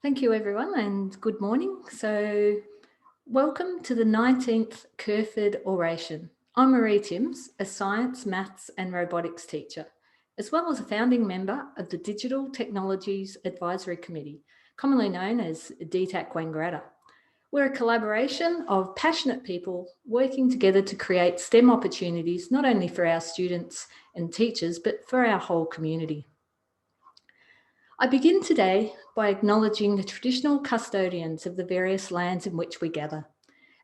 Thank you everyone and good morning. Welcome to the 19th Kerferd Oration. I'm Marie Timms, a science, maths and robotics teacher, as well as a founding member of the Digital Technologies Advisory Committee, commonly known as DTAC Wangaratta. We're a collaboration of passionate people working together to create STEM opportunities, not only for our students and teachers, but for our whole community. I begin today by acknowledging the traditional custodians of the various lands in which we gather,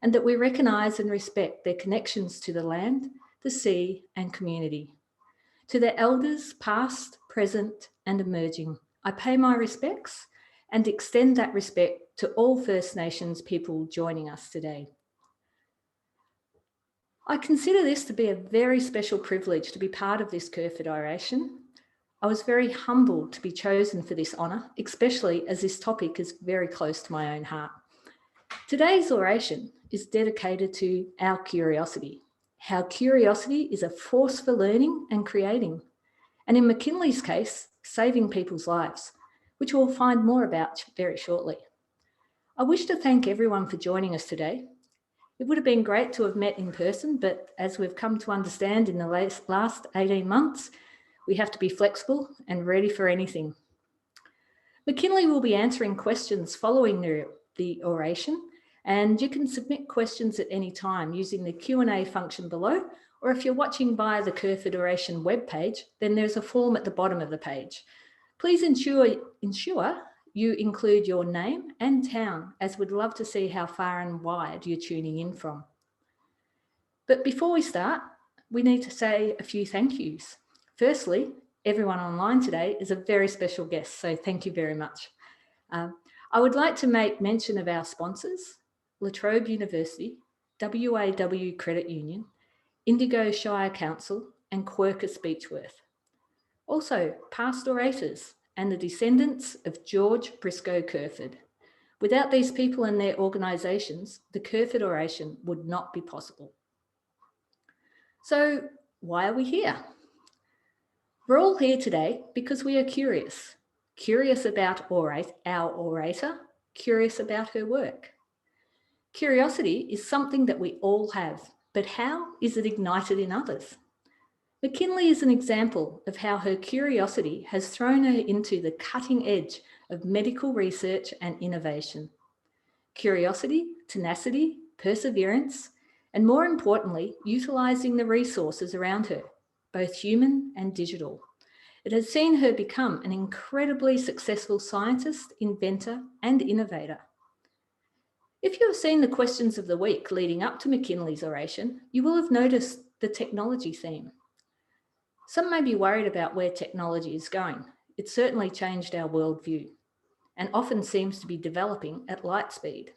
and that we recognise and respect their connections to the land, the sea and community. To their elders, past, present and emerging, I pay my respects and extend that respect to all First Nations people joining us today. I consider this to be a very special privilege to be part of this Kerferd Oration. I was very humbled to be chosen for this honour, especially as this topic is very close to my own heart. Today's oration is dedicated to our curiosity, how curiosity is a force for learning and creating, and in Macinley's case, saving people's lives, which we'll find more about very shortly. I wish to thank everyone for joining us today. It would have been great to have met in person, but as we've come to understand in the last 18 months, we have to be flexible and ready for anything. Macinley will be answering questions following the oration, and you can submit questions at any time using the Q&A function below, or if you're watching via the Kerferd Oration webpage, then there's a form at the bottom of the page. Please ensure you include your name and town, as we'd love to see how far and wide you're tuning in from. But before we start, we need to say a few thank yous. Firstly, everyone online today is a very special guest, so thank you very much. I would like to make mention of our sponsors, La Trobe University, WAW Credit Union, Indigo Shire Council and Quirker Speechworth. Also, past orators and the descendants of George Briscoe Kerferd. Without these people and their organisations, the Kerferd Oration would not be possible. So why are we here? We're all here today because we are curious. Curious about our orator, curious about her work. Curiosity is something that we all have, but how is it ignited in others? Macinley is an example of how her curiosity has thrown her into the cutting edge of medical research and innovation. Curiosity, tenacity, perseverance, and more importantly, utilising the resources around her, both human and digital. It has seen her become an incredibly successful scientist, inventor, and innovator. If you have seen the questions of the week leading up to Macinley's oration, you will have noticed the technology theme. Some may be worried about where technology is going. It certainly changed our worldview and often seems to be developing at light speed.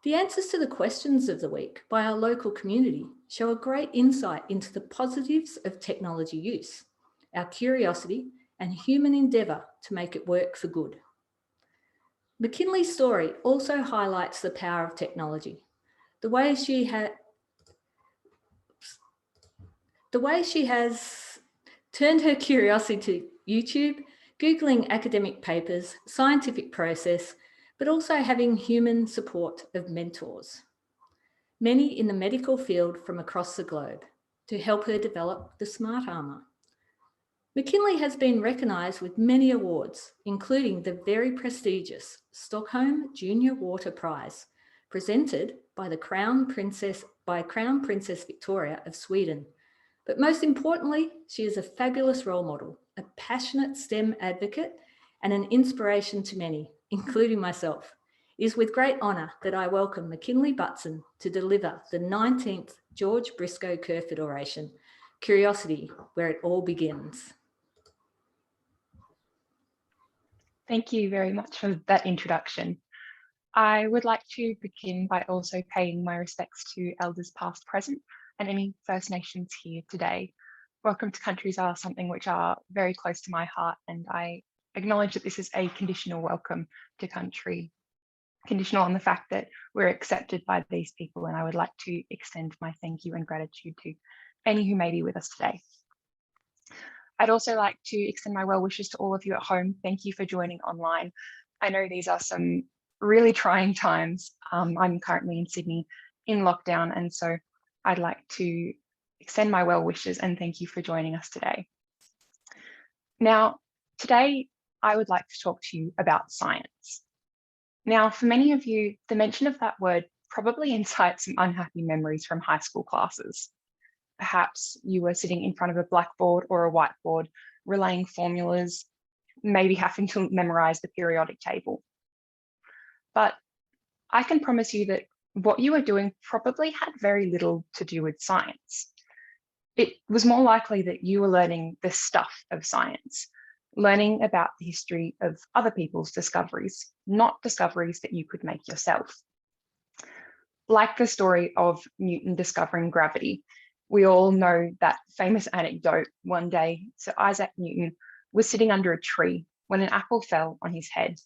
The answers to the questions of the week by our local community show a great insight into the positives of technology use, our curiosity and human endeavour to make it work for good. Macinley's story also highlights the power of technology, the way she has turned her curiosity to YouTube, Googling academic papers, scientific process, but also having human support of mentors, many in the medical field from across the globe, to help her develop the smart armour. Macinley has been recognised with many awards, including the very prestigious Stockholm Junior Water Prize, presented by Crown Princess Victoria of Sweden. But most importantly, she is a fabulous role model, a passionate STEM advocate, and an inspiration to many, including myself. It is with great honour that I welcome Macinley Butson to deliver the 19th George Briscoe Kerferd Oration, Curiosity, Where It All Begins. Thank you very much for that introduction. I would like to begin by also paying my respects to elders past, present, and any First Nations here today. Welcome to countries are something which are very close to my heart, and I acknowledge that this is a conditional welcome to country, conditional on the fact that we're accepted by these people, and I would like to extend my thank you and gratitude to any who may be with us today. I'd also like to extend my well wishes to all of you at home. Thank you for joining online. I know these are some really trying times. I'm currently in Sydney in lockdown, and so I'd like to extend my well wishes and thank you for joining us today. Now, today I would like to talk to you about science. Now, for many of you, the mention of that word probably incites some unhappy memories from high school classes. Perhaps you were sitting in front of a blackboard or a whiteboard, relaying formulas, maybe having to memorize the periodic table. But I can promise you that what you were doing probably had very little to do with science. It was more likely that you were learning the stuff of science, learning about the history of other people's discoveries, not discoveries that you could make yourself. Like the story of Newton discovering gravity, we all know that famous anecdote. One day, Sir Isaac Newton was sitting under a tree when an apple fell on his head,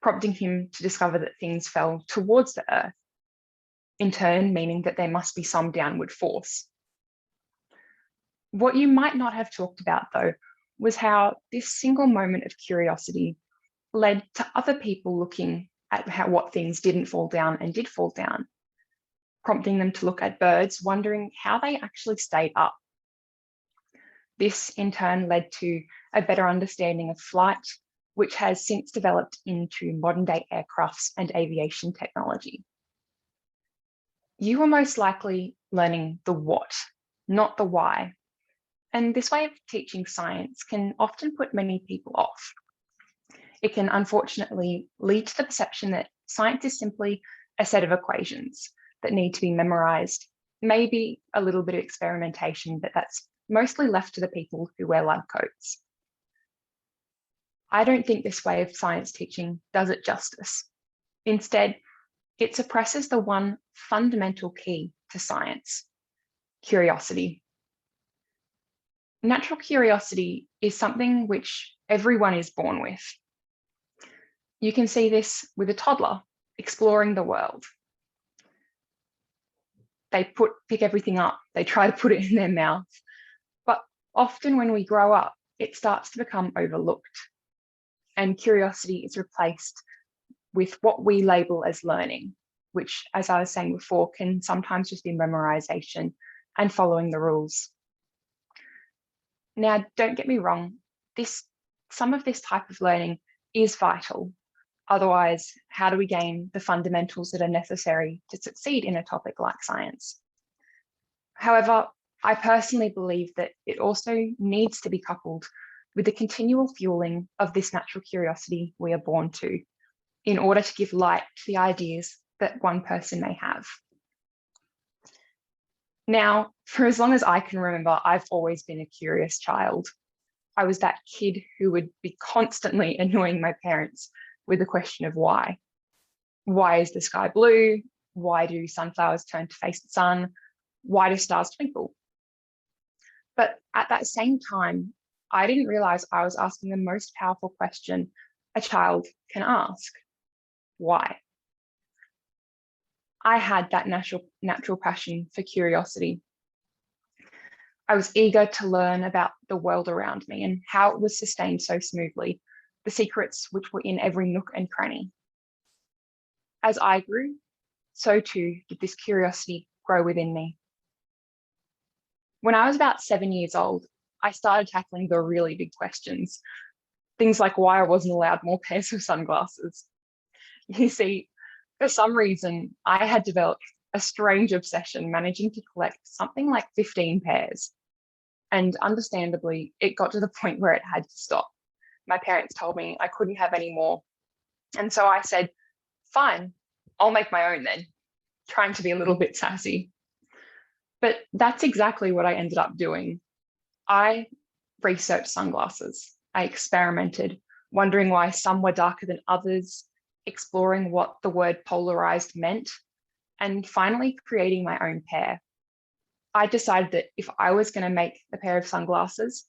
prompting him to discover that things fell towards the earth, in turn meaning that there must be some downward force. What you might not have talked about, though, was how this single moment of curiosity led to other people looking at what things didn't fall down and did fall down, prompting them to look at birds, wondering how they actually stayed up. This, in turn, led to a better understanding of flight, which has since developed into modern-day aircrafts and aviation technology. You were most likely learning the what, not the why. And this way of teaching science can often put many people off. It can unfortunately lead to the perception that science is simply a set of equations that need to be memorized, maybe a little bit of experimentation, but that's mostly left to the people who wear lab coats. I don't think this way of science teaching does it justice. Instead, it suppresses the one fundamental key to science: curiosity. Natural curiosity is something which everyone is born with. You can see this with a toddler exploring the world. They pick everything up, they try to put it in their mouth, but often when we grow up, it starts to become overlooked, and curiosity is replaced with what we label as learning, which, as I was saying before, can sometimes just be memorization and following the rules. Now, don't get me wrong, some of this type of learning is vital. Otherwise, how do we gain the fundamentals that are necessary to succeed in a topic like science? However, I personally believe that it also needs to be coupled with the continual fueling of this natural curiosity we are born to, in order to give light to the ideas that one person may have. Now, for as long as I can remember, I've always been a curious child. I was that kid who would be constantly annoying my parents with the question of why. Why is the sky blue? Why do sunflowers turn to face the sun? Why do stars twinkle? But at that same time, I didn't realize I was asking the most powerful question a child can ask: why? I had that natural passion for curiosity. I was eager to learn about the world around me and how it was sustained so smoothly, the secrets which were in every nook and cranny. As I grew, so too did this curiosity grow within me. When I was about 7 years old, I started tackling the really big questions, things like why I wasn't allowed more pairs of sunglasses. You see, for some reason, I had developed a strange obsession managing to collect something like 15 pairs. And understandably, it got to the point where it had to stop. My parents told me I couldn't have any more. And so I said, fine, I'll make my own then, trying to be a little bit sassy. But that's exactly what I ended up doing. I researched sunglasses. I experimented, wondering why some were darker than others, exploring what the word polarized meant, and finally creating my own pair. I decided that if I was going to make a pair of sunglasses,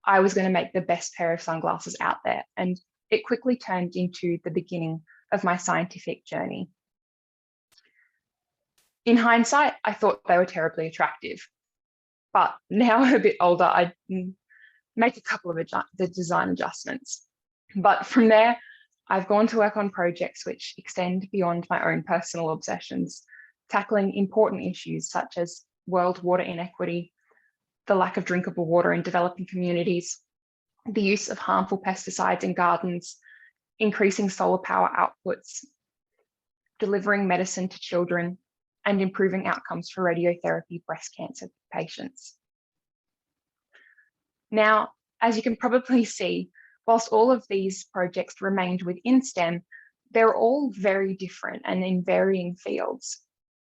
I was going to make the best pair of sunglasses out there. And it quickly turned into the beginning of my scientific journey. In hindsight, I thought they were terribly attractive. But now I'm a bit older, I make a couple of the design adjustments. But from there, I've gone to work on projects which extend beyond my own personal obsessions, tackling important issues such as world water inequity, the lack of drinkable water in developing communities, the use of harmful pesticides in gardens, increasing solar power outputs, delivering medicine to children, and improving outcomes for radiotherapy breast cancer patients. Now, as you can probably see, whilst all of these projects remained within STEM, they're all very different and in varying fields.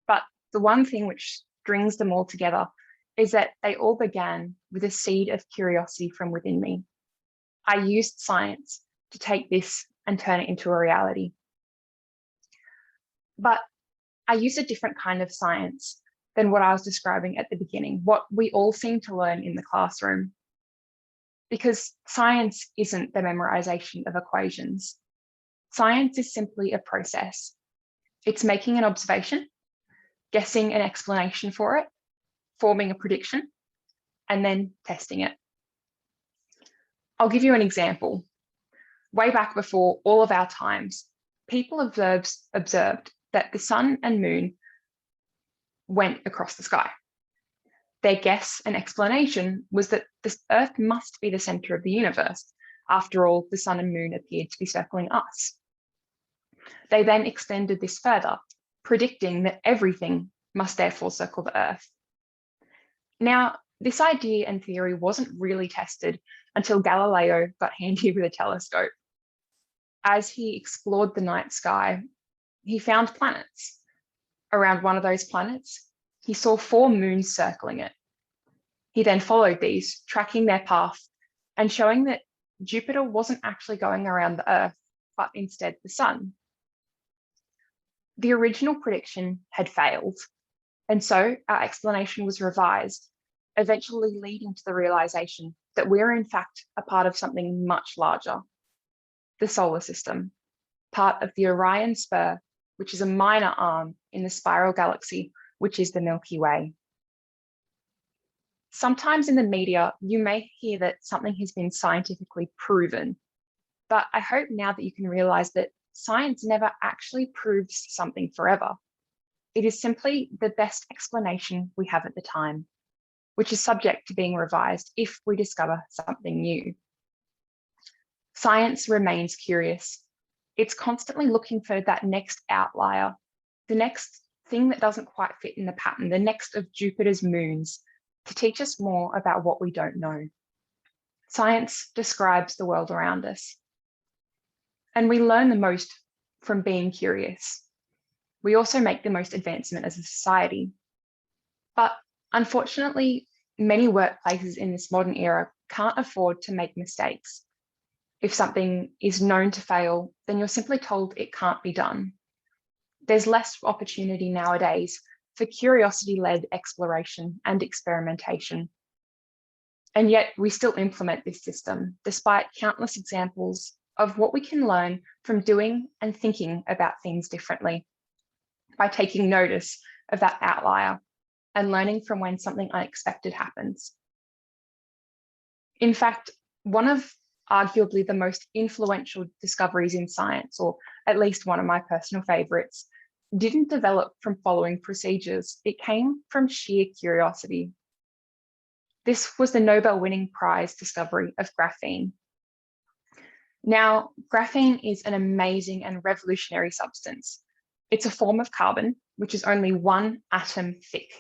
But the one thing which strings them all together is that they all began with a seed of curiosity from within me. I used science to take this and turn it into a reality. But I used a different kind of science than what I was describing at the beginning, what we all seem to learn in the classroom. Because science isn't the memorization of equations. Science is simply a process. It's making an observation, guessing an explanation for it, forming a prediction, and then testing it. I'll give you an example. Way back before all of our times, people observed that the sun and moon went across the sky. Their guess and explanation was that the Earth must be the center of the universe. After all, the sun and moon appeared to be circling us. They then extended this further, predicting that everything must therefore circle the Earth. Now, this idea and theory wasn't really tested until Galileo got handy with a telescope. As he explored the night sky, he found planets. Around one of those planets, he saw 4 moons circling it. He then followed these, tracking their path and showing that Jupiter wasn't actually going around the Earth, but instead the sun. The original prediction had failed, and so our explanation was revised, eventually leading to the realization that we're in fact a part of something much larger, the solar system, part of the Orion Spur, which is a minor arm in the spiral galaxy, which is the Milky Way. Sometimes in the media, you may hear that something has been scientifically proven, but I hope now that you can realize that science never actually proves something forever. It is simply the best explanation we have at the time, which is subject to being revised if we discover something new. Science remains curious. It's constantly looking for that next outlier, the next thing that doesn't quite fit in the pattern, the next of Jupiter's moons, to teach us more about what we don't know. Science describes the world around us. And we learn the most from being curious. We also make the most advancement as a society. But unfortunately, many workplaces in this modern era can't afford to make mistakes. If something is known to fail, then you're simply told it can't be done. There's less opportunity nowadays for curiosity-led exploration and experimentation. And yet we still implement this system, despite countless examples of what we can learn from doing and thinking about things differently, by taking notice of that outlier and learning from when something unexpected happens. In fact, one of arguably the most influential discoveries in science, or at least one of my personal favorites, didn't develop from following procedures. It came from sheer curiosity. This was the Nobel-winning prize discovery of graphene. Now, graphene is an amazing and revolutionary substance. It's a form of carbon, which is only 1 atom thick.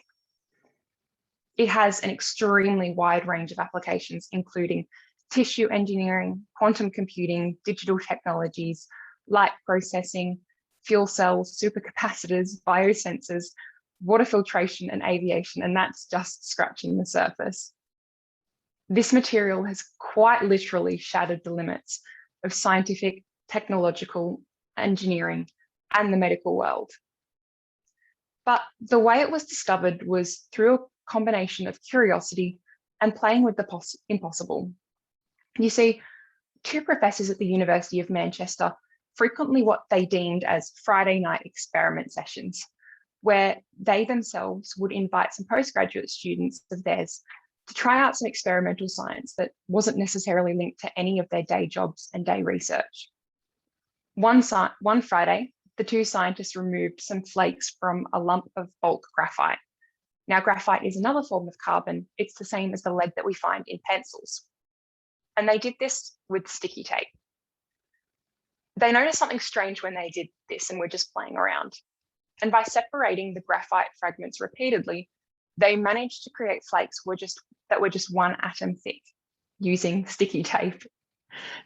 It has an extremely wide range of applications, including tissue engineering, quantum computing, digital technologies, light processing, fuel cells, supercapacitors, biosensors, water filtration, and aviation, and that's just scratching the surface. This material has quite literally shattered the limits of scientific, technological, engineering, and the medical world. But the way it was discovered was through a combination of curiosity and playing with the impossible. You see, 2 professors at the University of Manchester frequently what they deemed as Friday night experiment sessions, where they themselves would invite some postgraduate students of theirs to try out some experimental science that wasn't necessarily linked to any of their day jobs and day research. One Friday, the two scientists removed some flakes from a lump of bulk graphite. Now, graphite is another form of carbon. It's the same as the lead that we find in pencils. And they did this with sticky tape. They noticed something strange when they did this and were just playing around. And by separating the graphite fragments repeatedly, they managed to create flakes that were just one atom thick using sticky tape.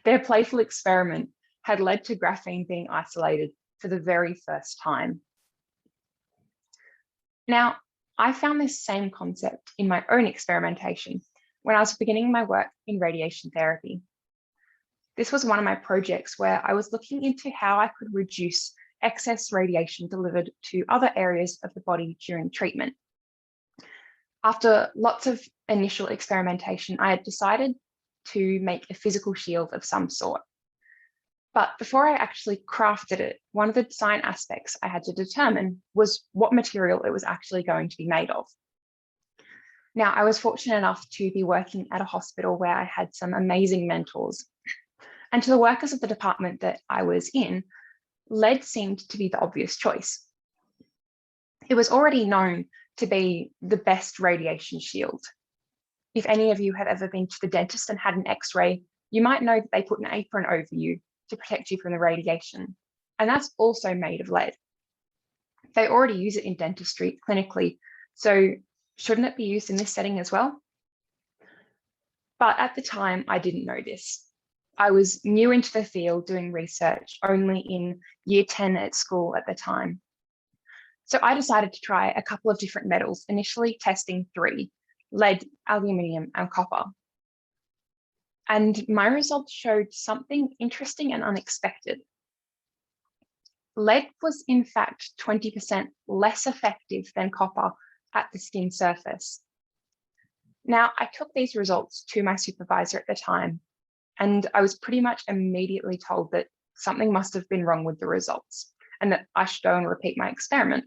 Their playful experiment had led to graphene being isolated for the very first time. Now, I found this same concept in my own experimentation when I was beginning my work in radiation therapy. This was one of my projects where I was looking into how I could reduce excess radiation delivered to other areas of the body during treatment. After lots of initial experimentation, I had decided to make a physical shield of some sort. But before I actually crafted it, one of the design aspects I had to determine was what material it was actually going to be made of. Now, I was fortunate enough to be working at a hospital where I had some amazing mentors. And to the workers of the department that I was in, lead seemed to be the obvious choice. It was already known to be the best radiation shield. If any of you have ever been to the dentist and had an X-ray, you might know that they put an apron over you to protect you from the radiation. And that's also made of lead. They already use it in dentistry clinically, so shouldn't it be used in this setting as well? But at the time, I didn't know this. I was new into the field doing research only in year 10 at school at the time. So I decided to try a couple of different metals, initially testing 3: lead, aluminium, and copper. And my results showed something interesting and unexpected. Lead was in fact 20% less effective than copper at the skin surface. Now, I took these results to my supervisor at the time, and I was pretty much immediately told that something must have been wrong with the results and that I should go and repeat my experiment.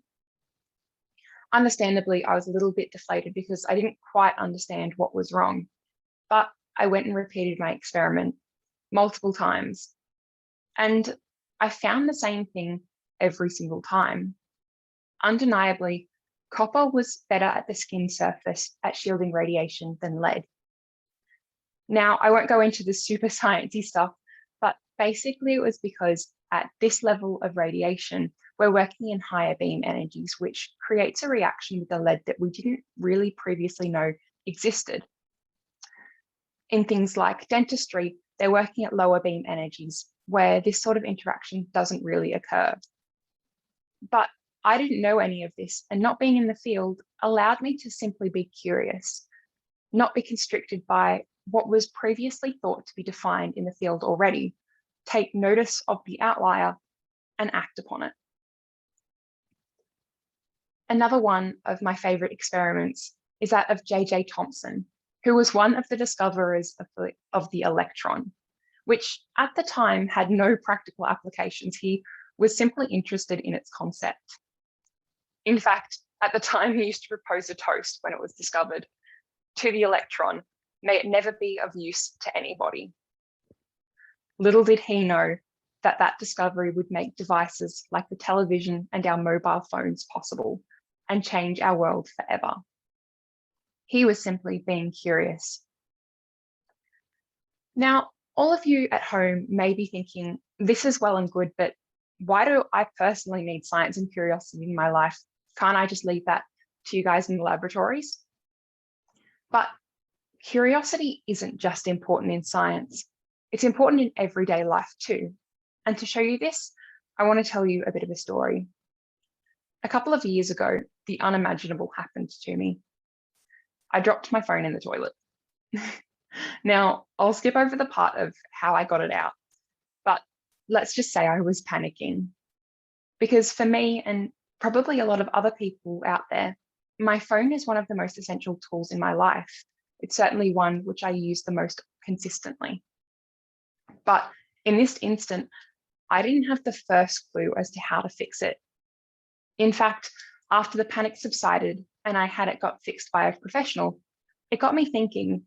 Understandably, I was a little bit deflated because I didn't quite understand what was wrong, but I went and repeated my experiment multiple times, and I found the same thing every single time. Undeniably, copper was better at the skin surface at shielding radiation than lead. Now, I won't go into the super sciencey stuff, but basically it was because at this level of radiation, we're working in higher beam energies, which creates a reaction with the lead that we didn't really previously know existed. In things like dentistry, they're working at lower beam energies, where this sort of interaction doesn't really occur. But I didn't know any of this, and not being in the field allowed me to simply be curious, not be constricted by what was previously thought to be defined in the field already, take notice of the outlier and act upon it. Another one of my favorite experiments is that of J.J. Thomson, who was one of the discoverers of the electron, which at the time had no practical applications. He was simply interested in its concept. In fact, at the time, he used to propose a toast when it was discovered: to the electron, may it never be of use to anybody. Little did he know that that discovery would make devices like the television and our mobile phones possible and change our world forever. He was simply being curious. Now, all of you at home may be thinking, this is well and good, but why do I personally need science and curiosity in my life? Can't I just leave that to you guys in the laboratories? But curiosity isn't just important in science. It's important in everyday life too. And to show you this, I want to tell you a bit of a story. A couple of years ago, the unimaginable happened to me. I dropped my phone in the toilet. Now, I'll skip over the part of how I got it out, but let's just say I was panicking. Because for me, and probably a lot of other people out there, my phone is one of the most essential tools in my life. It's certainly one which I use the most consistently. But in this instant, I didn't have the first clue as to how to fix it. In fact, after the panic subsided and I had it got fixed by a professional, it got me thinking,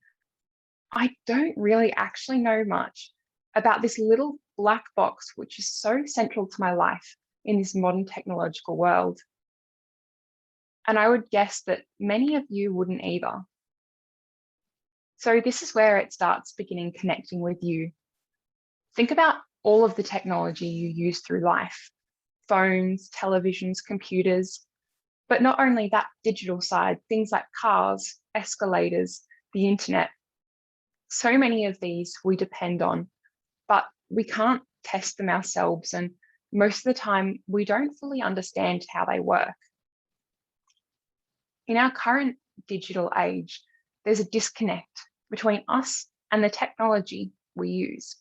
I don't really actually know much about this little black box, which is so central to my life in this modern technological world. And I would guess that many of you wouldn't either. So this is where it starts beginning connecting with you. Think about all of the technology you use through life: phones, televisions, computers, but not only that digital side, things like cars, escalators, the internet. So many of these we depend on, but we can't test them ourselves, and most of the time we don't fully understand how they work. In our current digital age, there's a disconnect between us and the technology we use,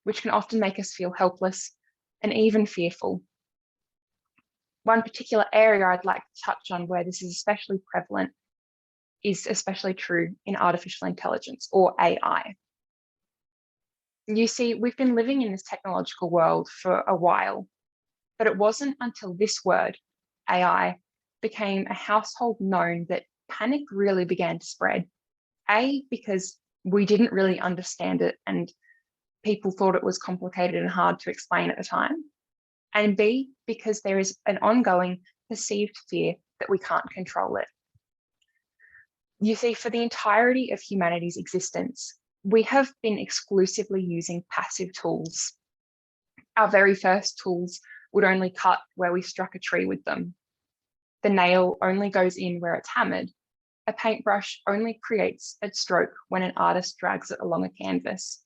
which can often make us feel helpless and even fearful. One particular area I'd like to touch on where this is especially prevalent is especially true in artificial intelligence, or AI. You see, we've been living in this technological world for a while, but it wasn't until this word, AI, became a household known that panic really began to spread. A, because we didn't really understand it and people thought it was complicated and hard to explain at the time. And B, because there is an ongoing perceived fear that we can't control it. You see, for the entirety of humanity's existence, we have been exclusively using passive tools. Our very first tools would only cut where we struck a tree with them. The nail only goes in where it's hammered. A paintbrush only creates a stroke when an artist drags it along a canvas.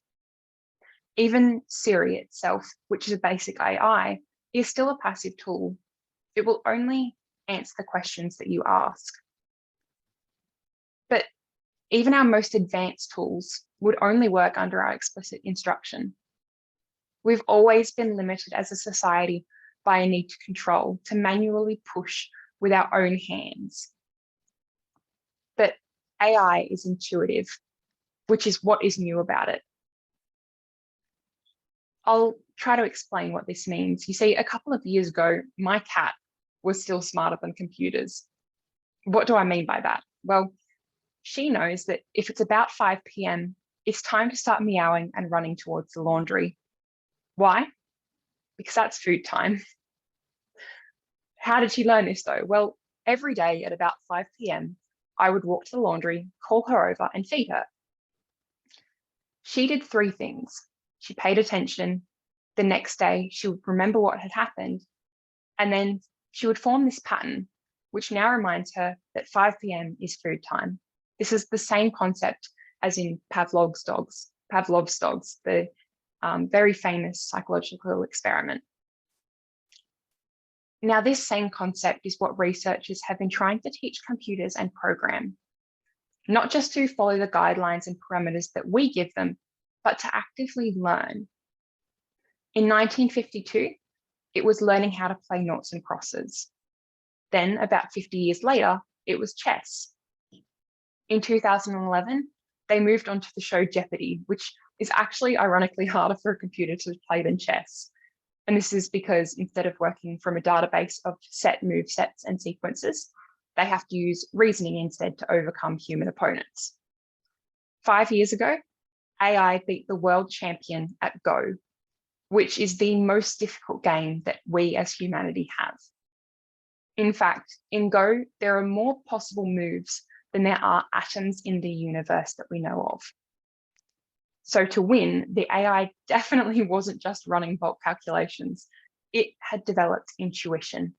Even Siri itself, which is a basic AI, is still a passive tool. It will only answer the questions that you ask. But even our most advanced tools would only work under our explicit instruction. We've always been limited as a society by a need to control, to manually push with our own hands. But AI is intuitive, which is what is new about it. I'll try to explain what this means. You see, a couple of years ago, my cat was still smarter than computers. What do I mean by that? Well, she knows that if it's about 5 p.m, it's time to start meowing and running towards the laundry. Why? Because that's food time. How did she learn this though? Well, every day at about 5 p.m, I would walk to the laundry, call her over and feed her. She did 3 things. She paid attention. The next day, she would remember what had happened. And then she would form this pattern, which now reminds her that 5 p.m. is food time. This is the same concept as in Pavlov's dogs, the very famous psychological experiment. Now, this same concept is what researchers have been trying to teach computers and program, not just to follow the guidelines and parameters that we give them, but to actively learn. In 1952, it was learning how to play noughts and crosses. Then, about 50 years later, it was chess. In 2011, they moved on to the show Jeopardy, which is actually ironically harder for a computer to play than chess. And this is because instead of working from a database of set move sets and sequences, they have to use reasoning instead to overcome human opponents. 5 years ago, AI beat the world champion at Go, which is the most difficult game that we as humanity have. In fact, in Go, there are more possible moves than there are atoms in the universe that we know of. So to win, the AI definitely wasn't just running bulk calculations. It had developed intuition.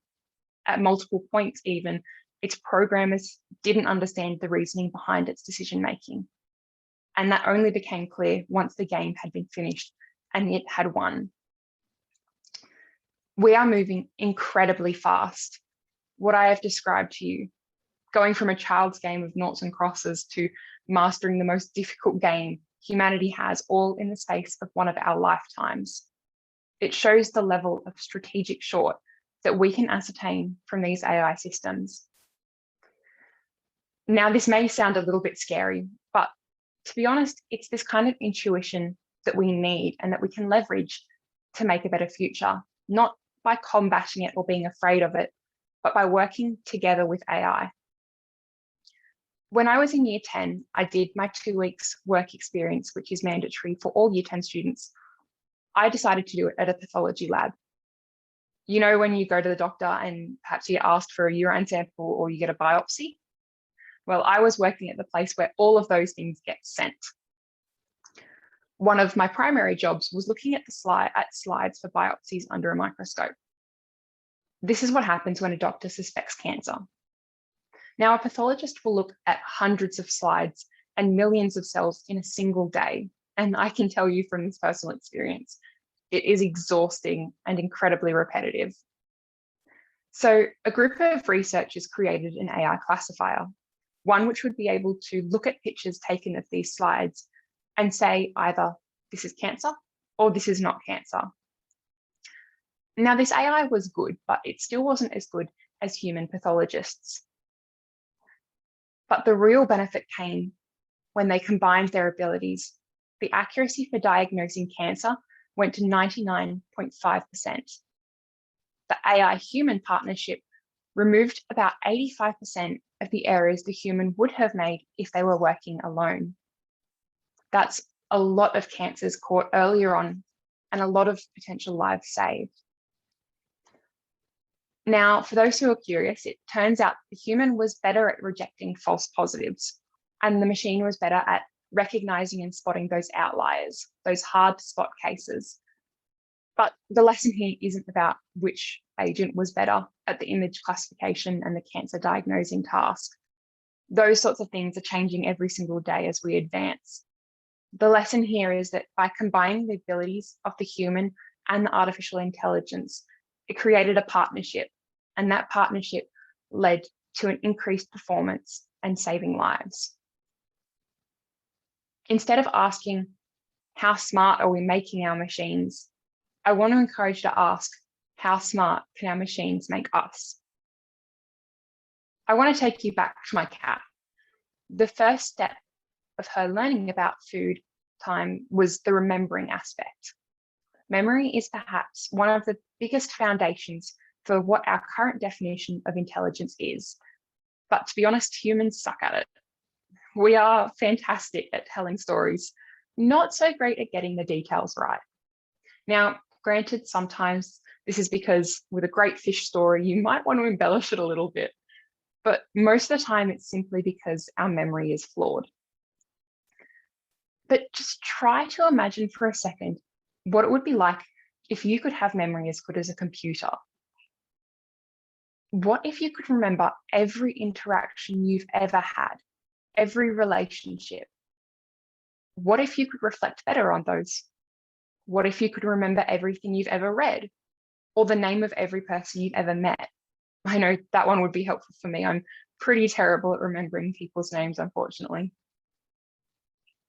At multiple points even, its programmers didn't understand the reasoning behind its decision-making. And that only became clear once the game had been finished and it had won. We are moving incredibly fast. What I have described to you, going from a child's game of noughts and crosses to mastering the most difficult game humanity has, all in the space of one of our lifetimes. It shows the level of strategic short that we can ascertain from these AI systems. Now, this may sound a little bit scary, but to be honest, it's this kind of intuition that we need and that we can leverage to make a better future, not by combating it or being afraid of it, but by working together with AI. When I was in year 10, I did my 2 weeks work experience, which is mandatory for all year 10 students I decided to do it at a pathology lab. You know, when you go to the doctor and perhaps you get asked for a urine sample or you get a biopsy? Well, I was working at the place where all of those things get sent. One of my primary jobs was looking at slides for biopsies under a microscope. This is what happens when a doctor suspects cancer. Now, a pathologist will look at hundreds of slides and millions of cells in a single day. And I can tell you from this personal experience, it is exhausting and incredibly repetitive. So a group of researchers created an AI classifier, one which would be able to look at pictures taken of these slides and say either this is cancer or this is not cancer. Now, this AI was good, but it still wasn't as good as human pathologists. But the real benefit came when they combined their abilities. The accuracy for diagnosing cancer went to 99.5%. The AI-human partnership removed about 85% of the errors the human would have made if they were working alone. That's a lot of cancers caught earlier on and a lot of potential lives saved. Now, for those who are curious, it turns out the human was better at rejecting false positives, and the machine was better at recognizing and spotting those outliers, those hard to spot cases. But the lesson here isn't about which agent was better at the image classification and the cancer diagnosing task. Those sorts of things are changing every single day as we advance. The lesson here is that by combining the abilities of the human and the artificial intelligence, it created a partnership, and that partnership led to an increased performance and saving lives. Instead of asking, how smart are we making our machines? I want to encourage you to ask, how smart can our machines make us? I want to take you back to my cat. The first step of her learning about food time was the remembering aspect. Memory is perhaps one of the biggest foundations for what our current definition of intelligence is. But to be honest, humans suck at it. We are fantastic at telling stories, not so great at getting the details right. Now, granted, sometimes this is because with a great fish story, you might want to embellish it a little bit, but most of the time it's simply because our memory is flawed. But just try to imagine for a second what it would be like if you could have memory as good as a computer. What if you could remember every interaction you've ever had, every relationship? What if you could reflect better on those? What if you could remember everything you've ever read, or the name of every person you've ever met? I know that one would be helpful for me. I'm pretty terrible at remembering people's names, unfortunately.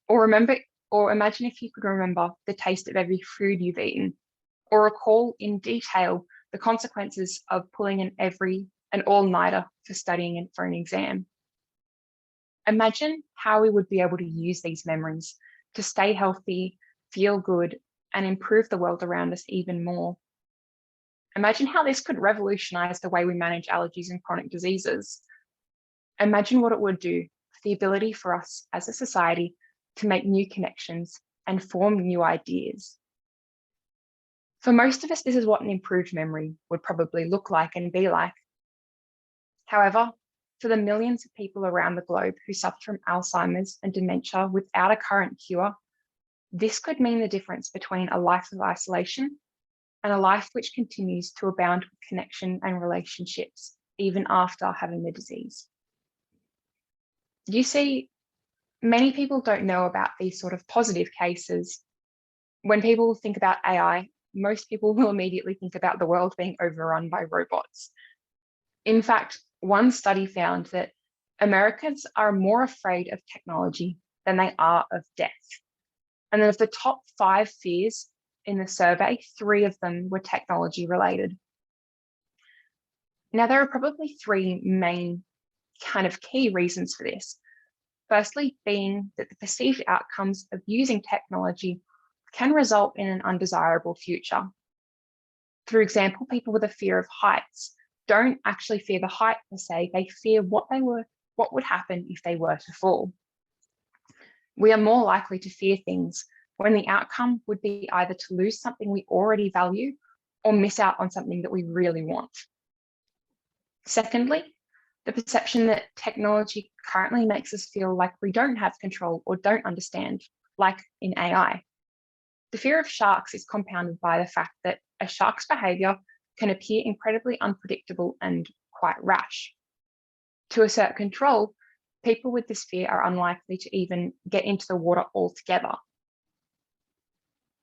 Or imagine if you could remember the taste of every food you've eaten, or recall in detail the consequences of pulling an all-nighter for studying for an exam. Imagine how we would be able to use these memories to stay healthy, feel good, and improve the world around us even more. Imagine how this could revolutionize the way we manage allergies and chronic diseases. Imagine what it would do for the ability for us as a society to make new connections and form new ideas. For most of us, this is what an improved memory would probably look like and be like. However, for the millions of people around the globe who suffer from Alzheimer's and dementia without a current cure, this could mean the difference between a life of isolation and a life which continues to abound with connection and relationships, even after having the disease. You see, many people don't know about these sort of positive cases. When people think about AI, most people will immediately think about the world being overrun by robots. In fact, one study found that Americans are more afraid of technology than they are of death. And then of the top 5 fears in the survey, 3 of them were technology related. Now, there are probably 3 main kind of key reasons for this. Firstly, being that the perceived outcomes of using technology can result in an undesirable future. For example, people with a fear of heights don't actually fear the height per se, they fear what would happen if they were to fall. We are more likely to fear things when the outcome would be either to lose something we already value or miss out on something that we really want. Secondly, the perception that technology currently makes us feel like we don't have control or don't understand, like in AI. The fear of sharks is compounded by the fact that a shark's behavior can appear incredibly unpredictable and quite rash. To assert control, people with this fear are unlikely to even get into the water altogether.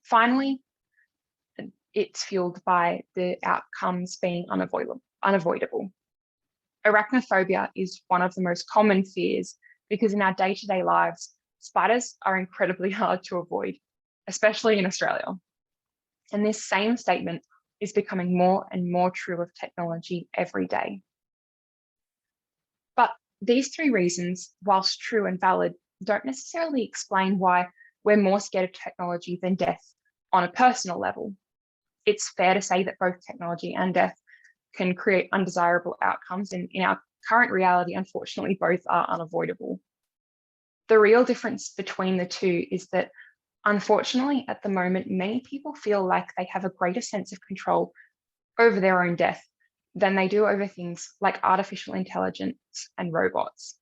Finally, it's fueled by the outcomes being unavoidable. Arachnophobia is one of the most common fears because in our day-to-day lives, spiders are incredibly hard to avoid, especially in Australia. And this same statement is becoming more and more true of technology every day. But these three reasons, whilst true and valid, don't necessarily explain why we're more scared of technology than death on a personal level. It's fair to say that both technology and death can create undesirable outcomes, and in our current reality, unfortunately, both are unavoidable. The real difference between the two is that, unfortunately, at the moment, many people feel like they have a greater sense of control over their own death than they do over things like artificial intelligence and robots.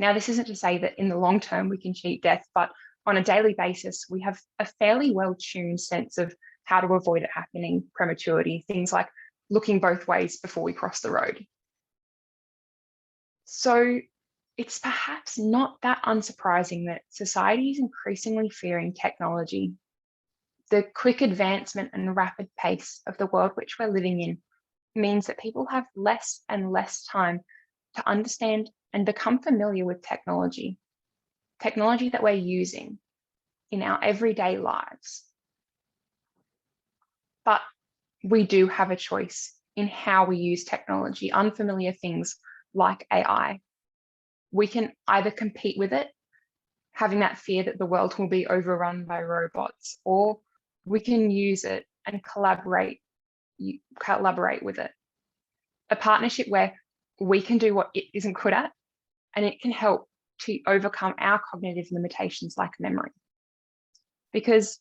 Now, this isn't to say that in the long term we can cheat death, but on a daily basis, we have a fairly well-tuned sense of how to avoid it happening prematurely, things like looking both ways before we cross the road. So it's perhaps not that unsurprising that society is increasingly fearing technology. The quick advancement and rapid pace of the world which we're living in means that people have less and less time to understand and become familiar with technology that we're using in our everyday lives. But we do have a choice in how we use technology, unfamiliar things like AI. We can either compete with it, having that fear that the world will be overrun by robots, or we can use it and collaborate with it. A partnership where we can do what it isn't good at, and it can help to overcome our cognitive limitations like memory. Because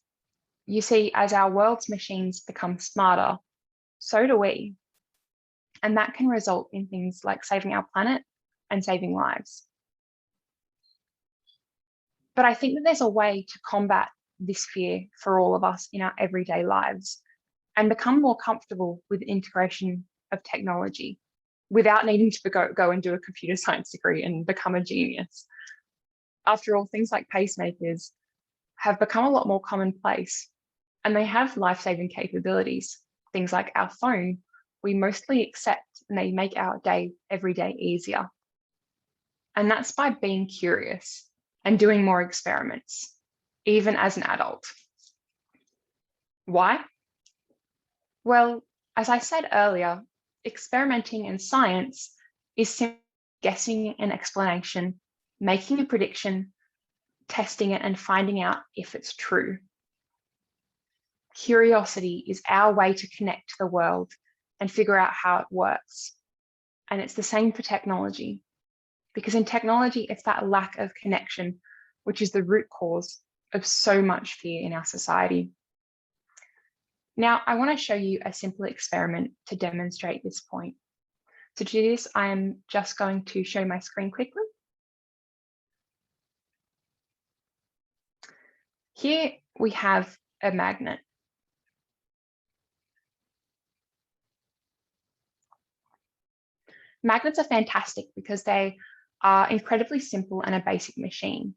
you see, as our world's machines become smarter, so do we. And that can result in things like saving our planet and saving lives. But I think that there's a way to combat this fear for all of us in our everyday lives and become more comfortable with the integration of technology without needing to go and do a computer science degree and become a genius. After all, things like pacemakers have become a lot more commonplace, and they have life-saving capabilities. Things like our phone, we mostly accept, and they make our every day easier. And that's by being curious and doing more experiments, even as an adult. Why? Well, as I said earlier, experimenting in science is simply guessing an explanation, making a prediction, testing it, and finding out if it's true. Curiosity is our way to connect to the world and figure out how it works. And it's the same for technology, because in technology, it's that lack of connection, which is the root cause of so much fear in our society. Now, I want to show you a simple experiment to demonstrate this point. To do this, I am just going to show my screen quickly. Here we have a magnet. Magnets are fantastic because they are incredibly simple and a basic machine,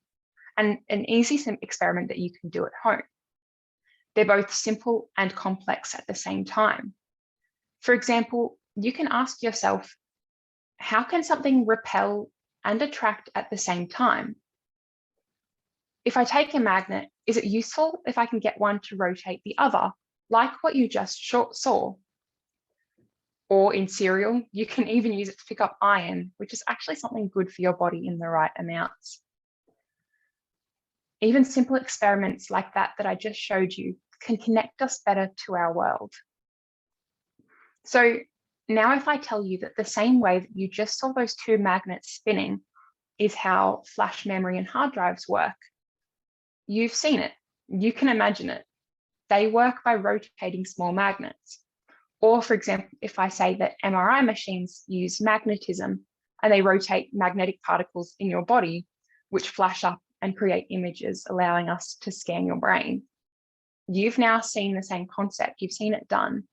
and an easy experiment that you can do at home. They're both simple and complex at the same time. For example, you can ask yourself, how can something repel and attract at the same time? If I take a magnet, is it useful if I can get one to rotate the other, like what you just saw? Or in cereal, you can even use it to pick up iron, which is actually something good for your body in the right amounts. Even simple experiments like that I just showed you can connect us better to our world. So now if I tell you that the same way that you just saw those two magnets spinning is how flash memory and hard drives work, you've seen it. You can imagine it. They work by rotating small magnets. Or, for example, if I say that MRI machines use magnetism and they rotate magnetic particles in your body, which flash up and create images, allowing us to scan your brain. You've now seen the same concept. You've seen it done.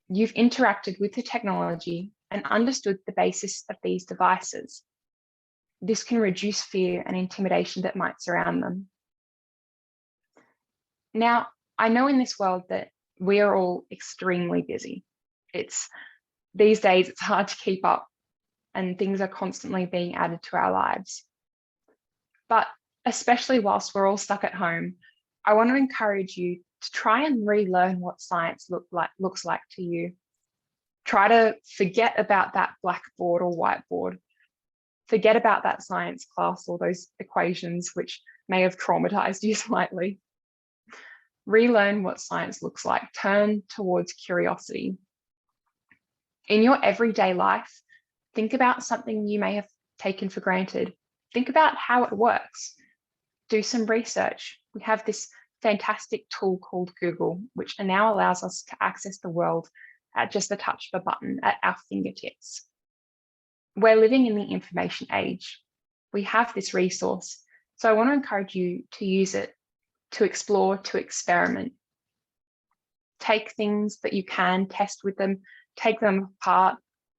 You've interacted with the technology and understood the basis of these devices. This can reduce fear and intimidation that might surround them. Now, I know in this world that we are all extremely busy. These days, it's hard to keep up and things are constantly being added to our lives. But especially whilst we're all stuck at home, I want to encourage you to try and relearn what science looks like to you. Try to forget about that blackboard or whiteboard. Forget about that science class or those equations which may have traumatized you slightly. Relearn what science looks like. Turn towards curiosity. In your everyday life, think about something you may have taken for granted. Think about how it works. Do some research. We have this fantastic tool called Google, which now allows us to access the world at just the touch of a button at our fingertips. We're living in the information age. We have this resource. So I want to encourage you to use it, to explore, to experiment. Take things that you can, test with them, take them apart,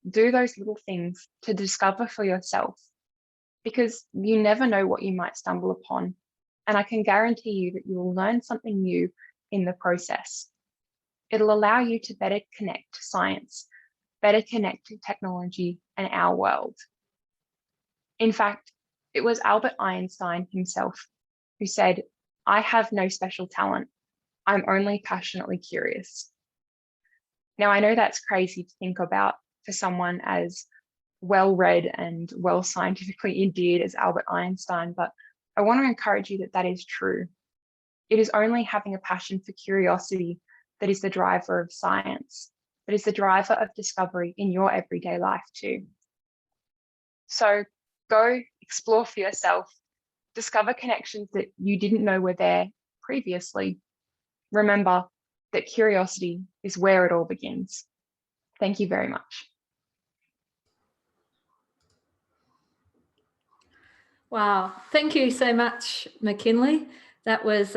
do those little things to discover for yourself, because you never know what you might stumble upon. And I can guarantee you that you will learn something new in the process. It'll allow you to better connect to science, better connect to technology and our world. In fact, it was Albert Einstein himself who said, "I have no special talent. I'm only passionately curious." Now, I know that's crazy to think about for someone as well-read and well scientifically endeared as Albert Einstein, but I want to encourage you that that is true. It is only having a passion for curiosity that is the driver of science, that is the driver of discovery in your everyday life too. So go explore for yourself, discover connections that you didn't know were there previously. Remember that curiosity is where it all begins. Thank you very much. Wow, thank you so much, Macinley. That was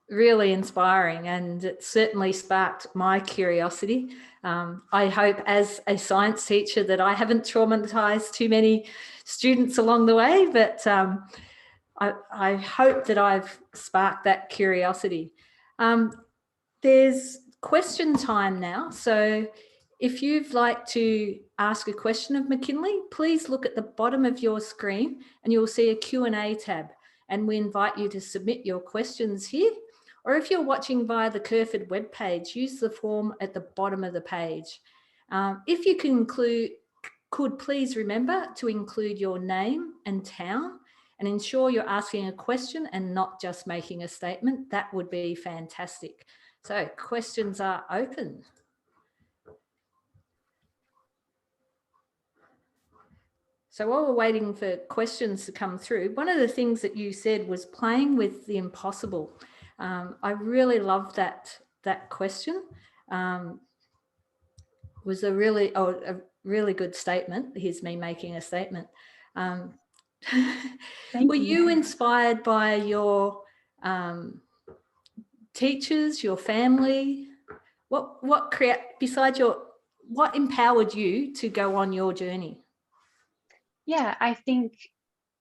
really inspiring, and it certainly sparked my curiosity. I hope as a science teacher that I haven't traumatized too many students along the way, but I hope that I've sparked that curiosity. There's question time now, so if you'd like to ask a question of Macinley, please look at the bottom of your screen and you'll see a Q&A tab, and we invite you to submit your questions here. Or if you're watching via the Kerferd webpage, use the form at the bottom of the page. If you could please remember to include your name and town, and ensure you're asking a question and not just making a statement. That would be fantastic. So questions are open. So while we're waiting for questions to come through, one of the things that you said was playing with the impossible. I really love that question. Was a really good statement. Here's me making a statement. Were you inspired by your teachers, your family? What empowered you to go on your journey? Yeah, I think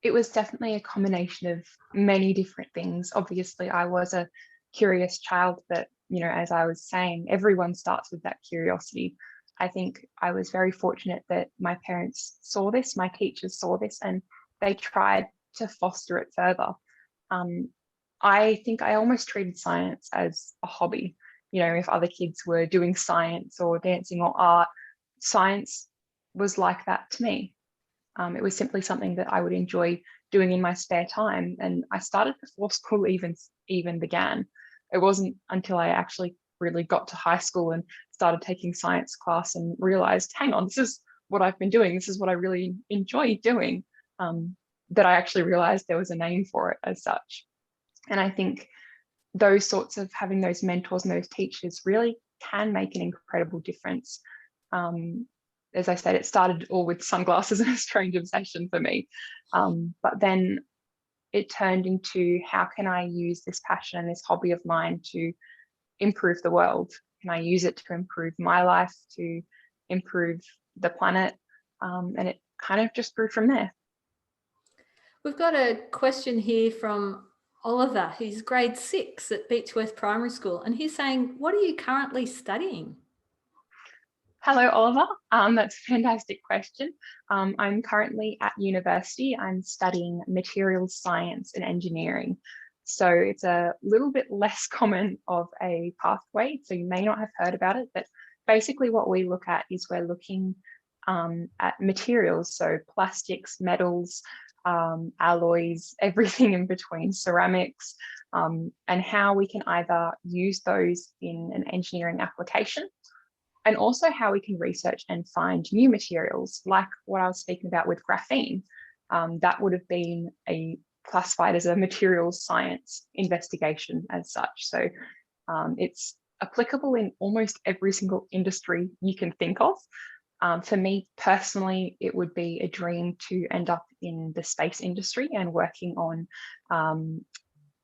it was definitely a combination of many different things. Obviously, I was a curious child, but as I was saying, everyone starts with that curiosity. I think I was very fortunate that my parents saw this, my teachers saw this, and they tried to foster it further. I think I almost treated science as a hobby. If other kids were doing science or dancing or art, science was like that to me. It was simply something that I would enjoy doing in my spare time. And I started before school even began. It wasn't until I actually really got to high school and started taking science class and realized, hang on, this is what I've been doing. This is what I really enjoy doing, that I actually realized there was a name for it as such. And I think those sorts of having those mentors and those teachers really can make an incredible difference. As I said, it started all with sunglasses and a strange obsession for me. But then it turned into, how can I use this passion and this hobby of mine to improve the world? Can I use it to improve my life, to improve the planet? And it kind of just grew from there. We've got a question here from Oliver. He's grade 6 at Beechworth Primary School, and he's saying, what are you currently studying? Hello, Oliver. That's a fantastic question. I'm currently at university. I'm studying materials science and engineering. So it's a little bit less common of a pathway, so you may not have heard about it, but basically what we look at is we're looking at materials, so plastics, metals, alloys, everything in between, ceramics, and how we can either use those in an engineering application, and also how we can research and find new materials, like what I was speaking about with graphene. That would have been classified as a materials science investigation as such. So it's applicable in almost every single industry you can think of. For me personally, it would be a dream to end up in the space industry and working on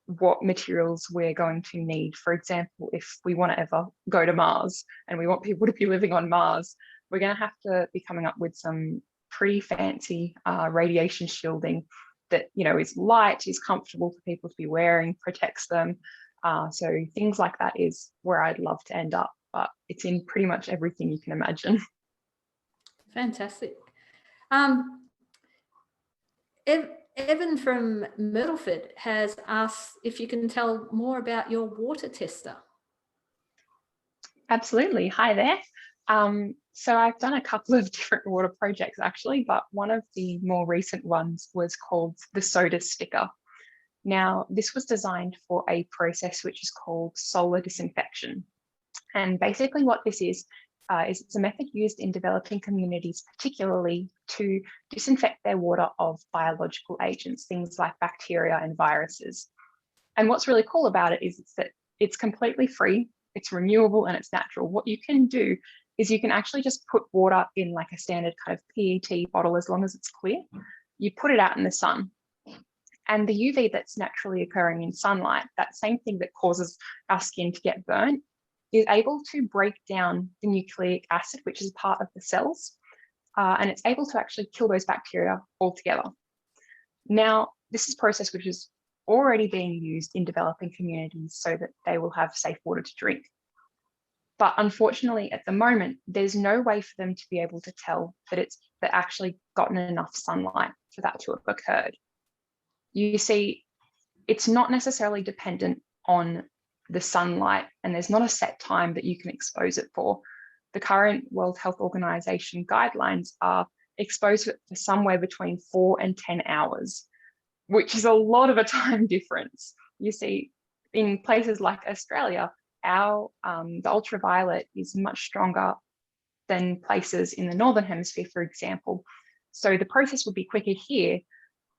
what materials we're going to need. For example, if we want to ever go to Mars and we want people to be living on Mars, we're going to have to be coming up with some pretty fancy radiation shielding that, you know, is light, is comfortable for people to be wearing, protects them. So things like that is where I'd love to end up, but it's in pretty much everything you can imagine. Fantastic. Evan from Myrtleford has asked if you can tell more about your water tester. Absolutely. Hi there. So I've done a couple of different water projects actually, but one of the more recent ones was called the soda sticker. Now, this was designed for a process which is called solar disinfection. And basically what this is it's a method used in developing communities, particularly to disinfect their water of biological agents, things like bacteria and viruses. And what's really cool about it is that it's completely free, it's renewable, and it's natural. What you can do is you can actually just put water in like a standard kind of PET bottle, as long as it's clear. You put it out in the sun, and the UV that's naturally occurring in sunlight, that same thing that causes our skin to get burnt, is able to break down the nucleic acid, which is part of the cells, and it's able to actually kill those bacteria altogether. Now, this is a process which is already being used in developing communities so that they will have safe water to drink. But unfortunately, at the moment, there's no way for them to be able to tell that it's actually gotten enough sunlight for that to have occurred. You see, it's not necessarily dependent on the sunlight, and there's not a set time that you can expose it for. The current World Health Organization guidelines are expose it for somewhere between 4 and 10 hours, which is a lot of a time difference. You see, in places like Australia, the ultraviolet is much stronger than places in the Northern Hemisphere, for example. So the process would be quicker here.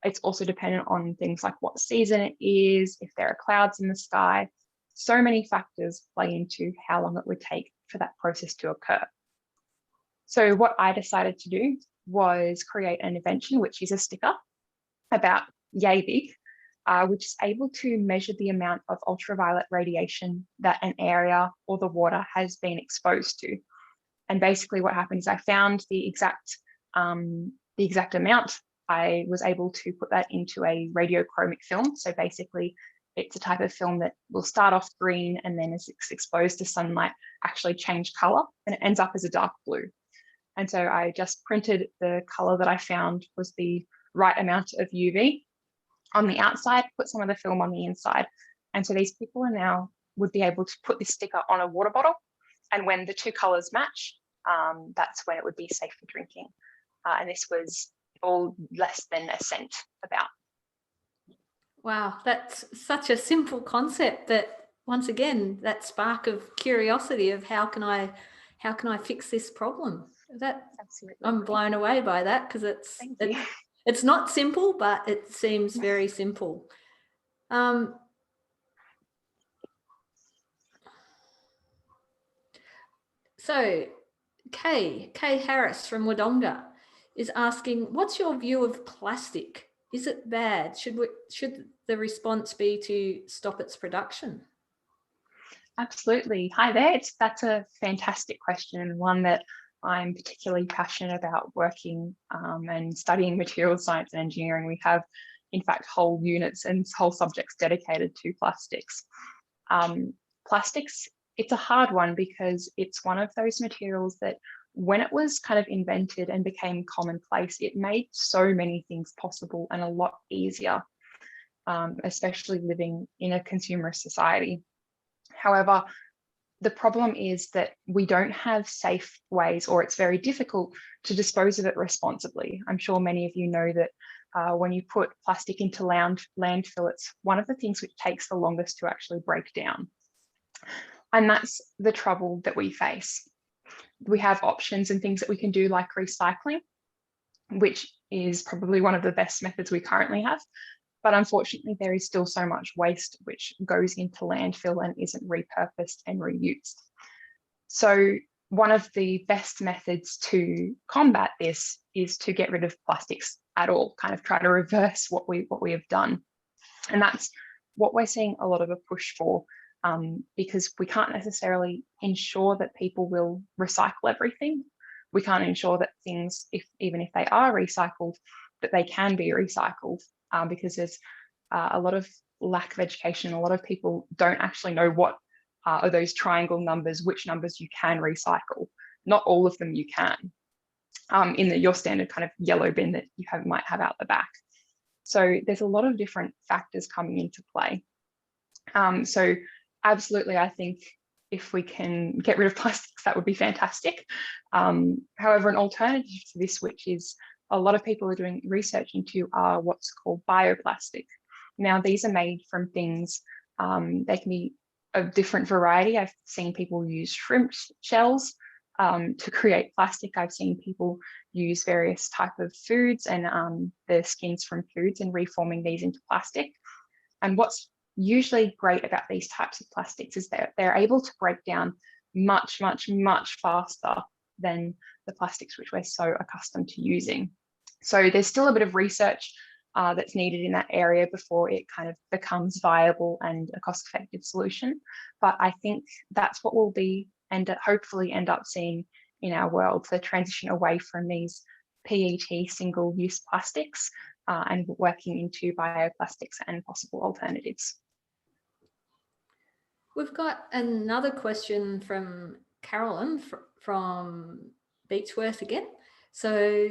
It's also dependent on things like what season it is, if there are clouds in the sky. So many factors play into how long it would take for that process to occur. So what I decided to do was create an invention, which is a sticker about yay big, which is able to measure the amount of ultraviolet radiation that an area or the water has been exposed to. And basically what happened is I found the exact amount. I was able to put that into a radiochromic film. So basically it's a type of film that will start off green and then as it's exposed to sunlight actually change color, and it ends up as a dark blue. And so I just printed the color that I found was the right amount of UV on the outside, put some of the film on the inside. And so these people would be able to put this sticker on a water bottle. And when the two colors match, that's when it would be safe for drinking. And this was all less than a cent about. Wow, that's such a simple concept that, once again, that spark of curiosity of how can I fix this problem? Absolutely. I'm blown away by that, because it's not simple, but it seems very simple. So Kay Harris from Wodonga is asking, what's your view of plastic? Is it bad? Should the response be to stop its production? Absolutely. Hi there. That's a fantastic question, and one that I'm particularly passionate about working and studying materials science and engineering. We have, in fact, whole units and whole subjects dedicated to plastics. Plastics, it's a hard one because it's one of those materials that when it was kind of invented and became commonplace, it made so many things possible and a lot easier, especially living in a consumerist society. However, the problem is that we don't have safe ways, or it's very difficult to dispose of it responsibly. I'm sure many of you know that when you put plastic into landfill, it's one of the things which takes the longest to actually break down. And that's the trouble that we face. We have options and things that we can do like recycling, which is probably one of the best methods we currently have. But unfortunately, there is still so much waste which goes into landfill and isn't repurposed and reused. So one of the best methods to combat this is to get rid of plastics at all, kind of try to reverse what we have done. And that's what we're seeing a lot of a push for, because we can't necessarily ensure that people will recycle everything. We can't ensure that things, even if they are recycled, that they can be recycled, because there's a lot of lack of education. A lot of people don't actually know what are those triangle numbers, which numbers you can recycle. Not all of them you can, in your standard kind of yellow bin that you might have out the back. So there's a lot of different factors coming into play. So absolutely, I think if we can get rid of plastics, that would be fantastic. However, an alternative to this, which is a lot of people are doing research into, are what's called bioplastic. Now, these are made from things, they can be of different variety. I've seen people use shrimp shells to create plastic. I've seen people use various type of foods and the skins from foods and reforming these into plastic. And what's usually great about these types of plastics is that they're able to break down much, much, much faster than the plastics which we're so accustomed to using. So there's still a bit of research that's needed in that area before it kind of becomes viable and a cost-effective solution. But I think that's what we'll be and hopefully end up seeing in our world, the transition away from these PET single-use plastics and working into bioplastics and possible alternatives. We've got another question from Carolyn from Beechworth again. So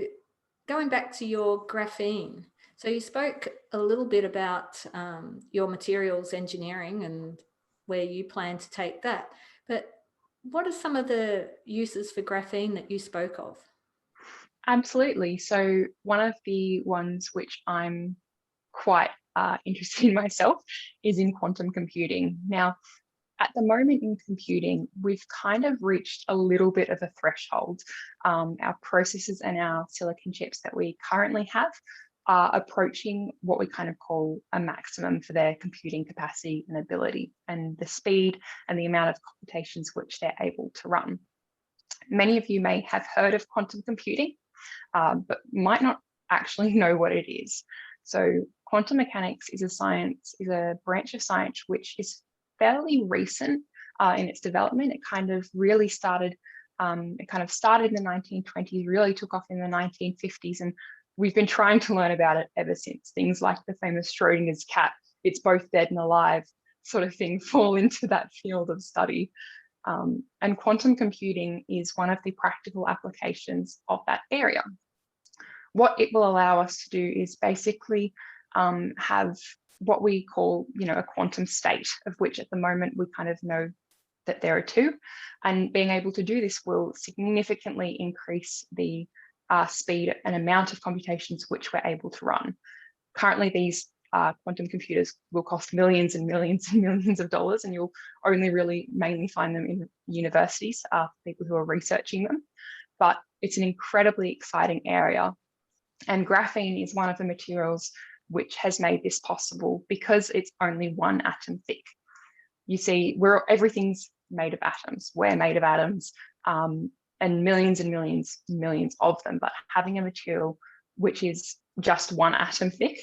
going back to your graphene, so you spoke a little bit about your materials engineering and where you plan to take that, but what are some of the uses for graphene that you spoke of? Absolutely. So one of the ones which I'm quite interested in myself is in quantum computing. Now, at the moment in computing, we've kind of reached a little bit of a threshold. Our processors and our silicon chips that we currently have are approaching what we kind of call a maximum for their computing capacity and ability, and the speed and the amount of computations which they're able to run. Many of you may have heard of quantum computing, but might not actually know what it is. So quantum mechanics is a branch of science which is fairly recent in its development. It kind of really started, in the 1920s, really took off in the 1950s, and we've been trying to learn about it ever since. Things like the famous Schrodinger's cat, it's both dead and alive sort of thing, fall into that field of study. And quantum computing is one of the practical applications of that area. What it will allow us to do is basically have what we call, a quantum state, of which at the moment we kind of know that there are two. And being able to do this will significantly increase the speed and amount of computations which we're able to run. Currently, these quantum computers will cost millions and millions and millions of dollars, and you'll only really mainly find them in universities, people who are researching them. But it's an incredibly exciting area. And graphene is one of the materials which has made this possible because it's only one atom thick. You see, everything's made of atoms. We're made of atoms. and millions and millions of them, but having a material which is just one atom thick,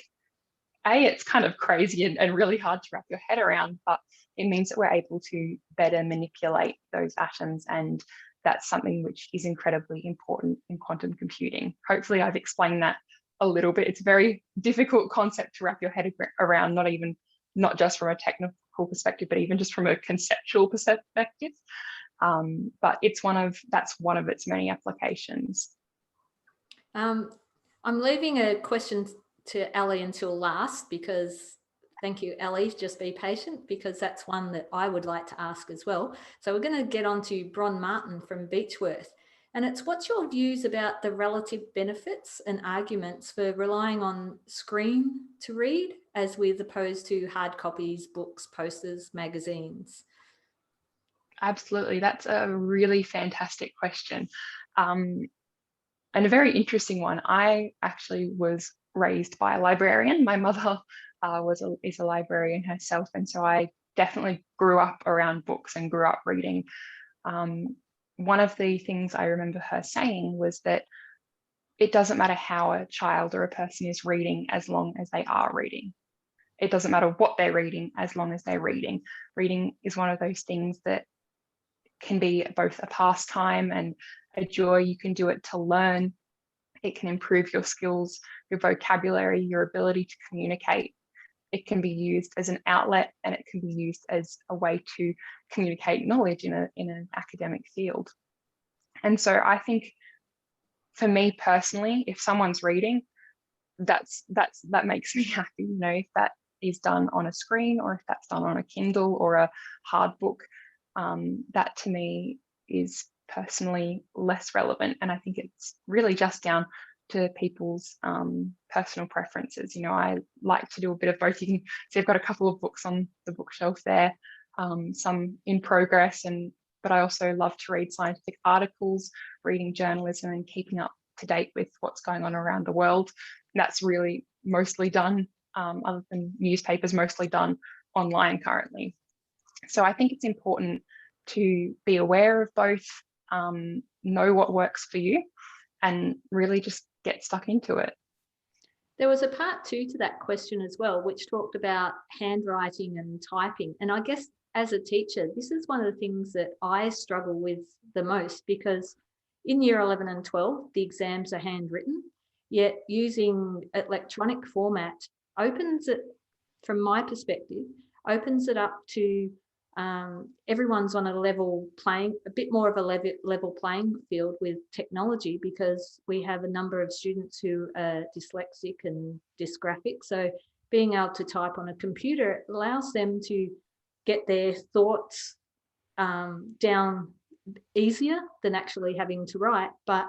it's kind of crazy and really hard to wrap your head around, but it means that we're able to better manipulate those atoms, and that's something which is incredibly important in quantum computing. Hopefully I've explained that a little bit. It's a very difficult concept to wrap your head around, not just from a technical perspective, but even just from a conceptual perspective. But that's one of its many applications. I'm leaving a question to Ali until last, because thank you, Ali, just be patient, because that's one that I would like to ask as well. So we're going to get on to Bron Martin from Beechworth. And it's, what's your views about the relative benefits and arguments for relying on screen to read as with opposed to hard copies, books, posters, magazines? Absolutely. That's a really fantastic question. And a very interesting one. I actually was raised by a librarian. My mother is a librarian herself, and so I definitely grew up around books and grew up reading. One of the things I remember her saying was that it doesn't matter how a child or a person is reading as long as they are reading. It doesn't matter what they're reading as long as they're reading. Reading is one of those things that can be both a pastime and a joy. You can do it to learn. It can improve your skills, your vocabulary, your ability to communicate. It can be used as an outlet, and it can be used as a way to communicate knowledge in an academic field. And so I think, for me personally, if someone's reading, that makes me happy. You know, if that is done on a screen, or if that's done on a Kindle or a hard book, that to me is personally less relevant. And I think it's really just down to people's personal preferences. You know, I like to do a bit of both. You can see I've got a couple of books on the bookshelf there, some in progress, but I also love to read scientific articles, reading journalism, and keeping up to date with what's going on around the world. And that's really mostly done, other than newspapers, mostly done online currently. So I think it's important to be aware of both, know what works for you, and really just get stuck into it. There was a part 2 to that question as well, which talked about handwriting and typing. And I guess as a teacher, this is one of the things that I struggle with the most, because in year 11 and 12, the exams are handwritten, yet using electronic format opens it, from my perspective, opens it up to everyone's on a bit more of a level playing field with technology, because we have a number of students who are dyslexic and dysgraphic. So being able to type on a computer allows them to get their thoughts down easier than actually having to write. But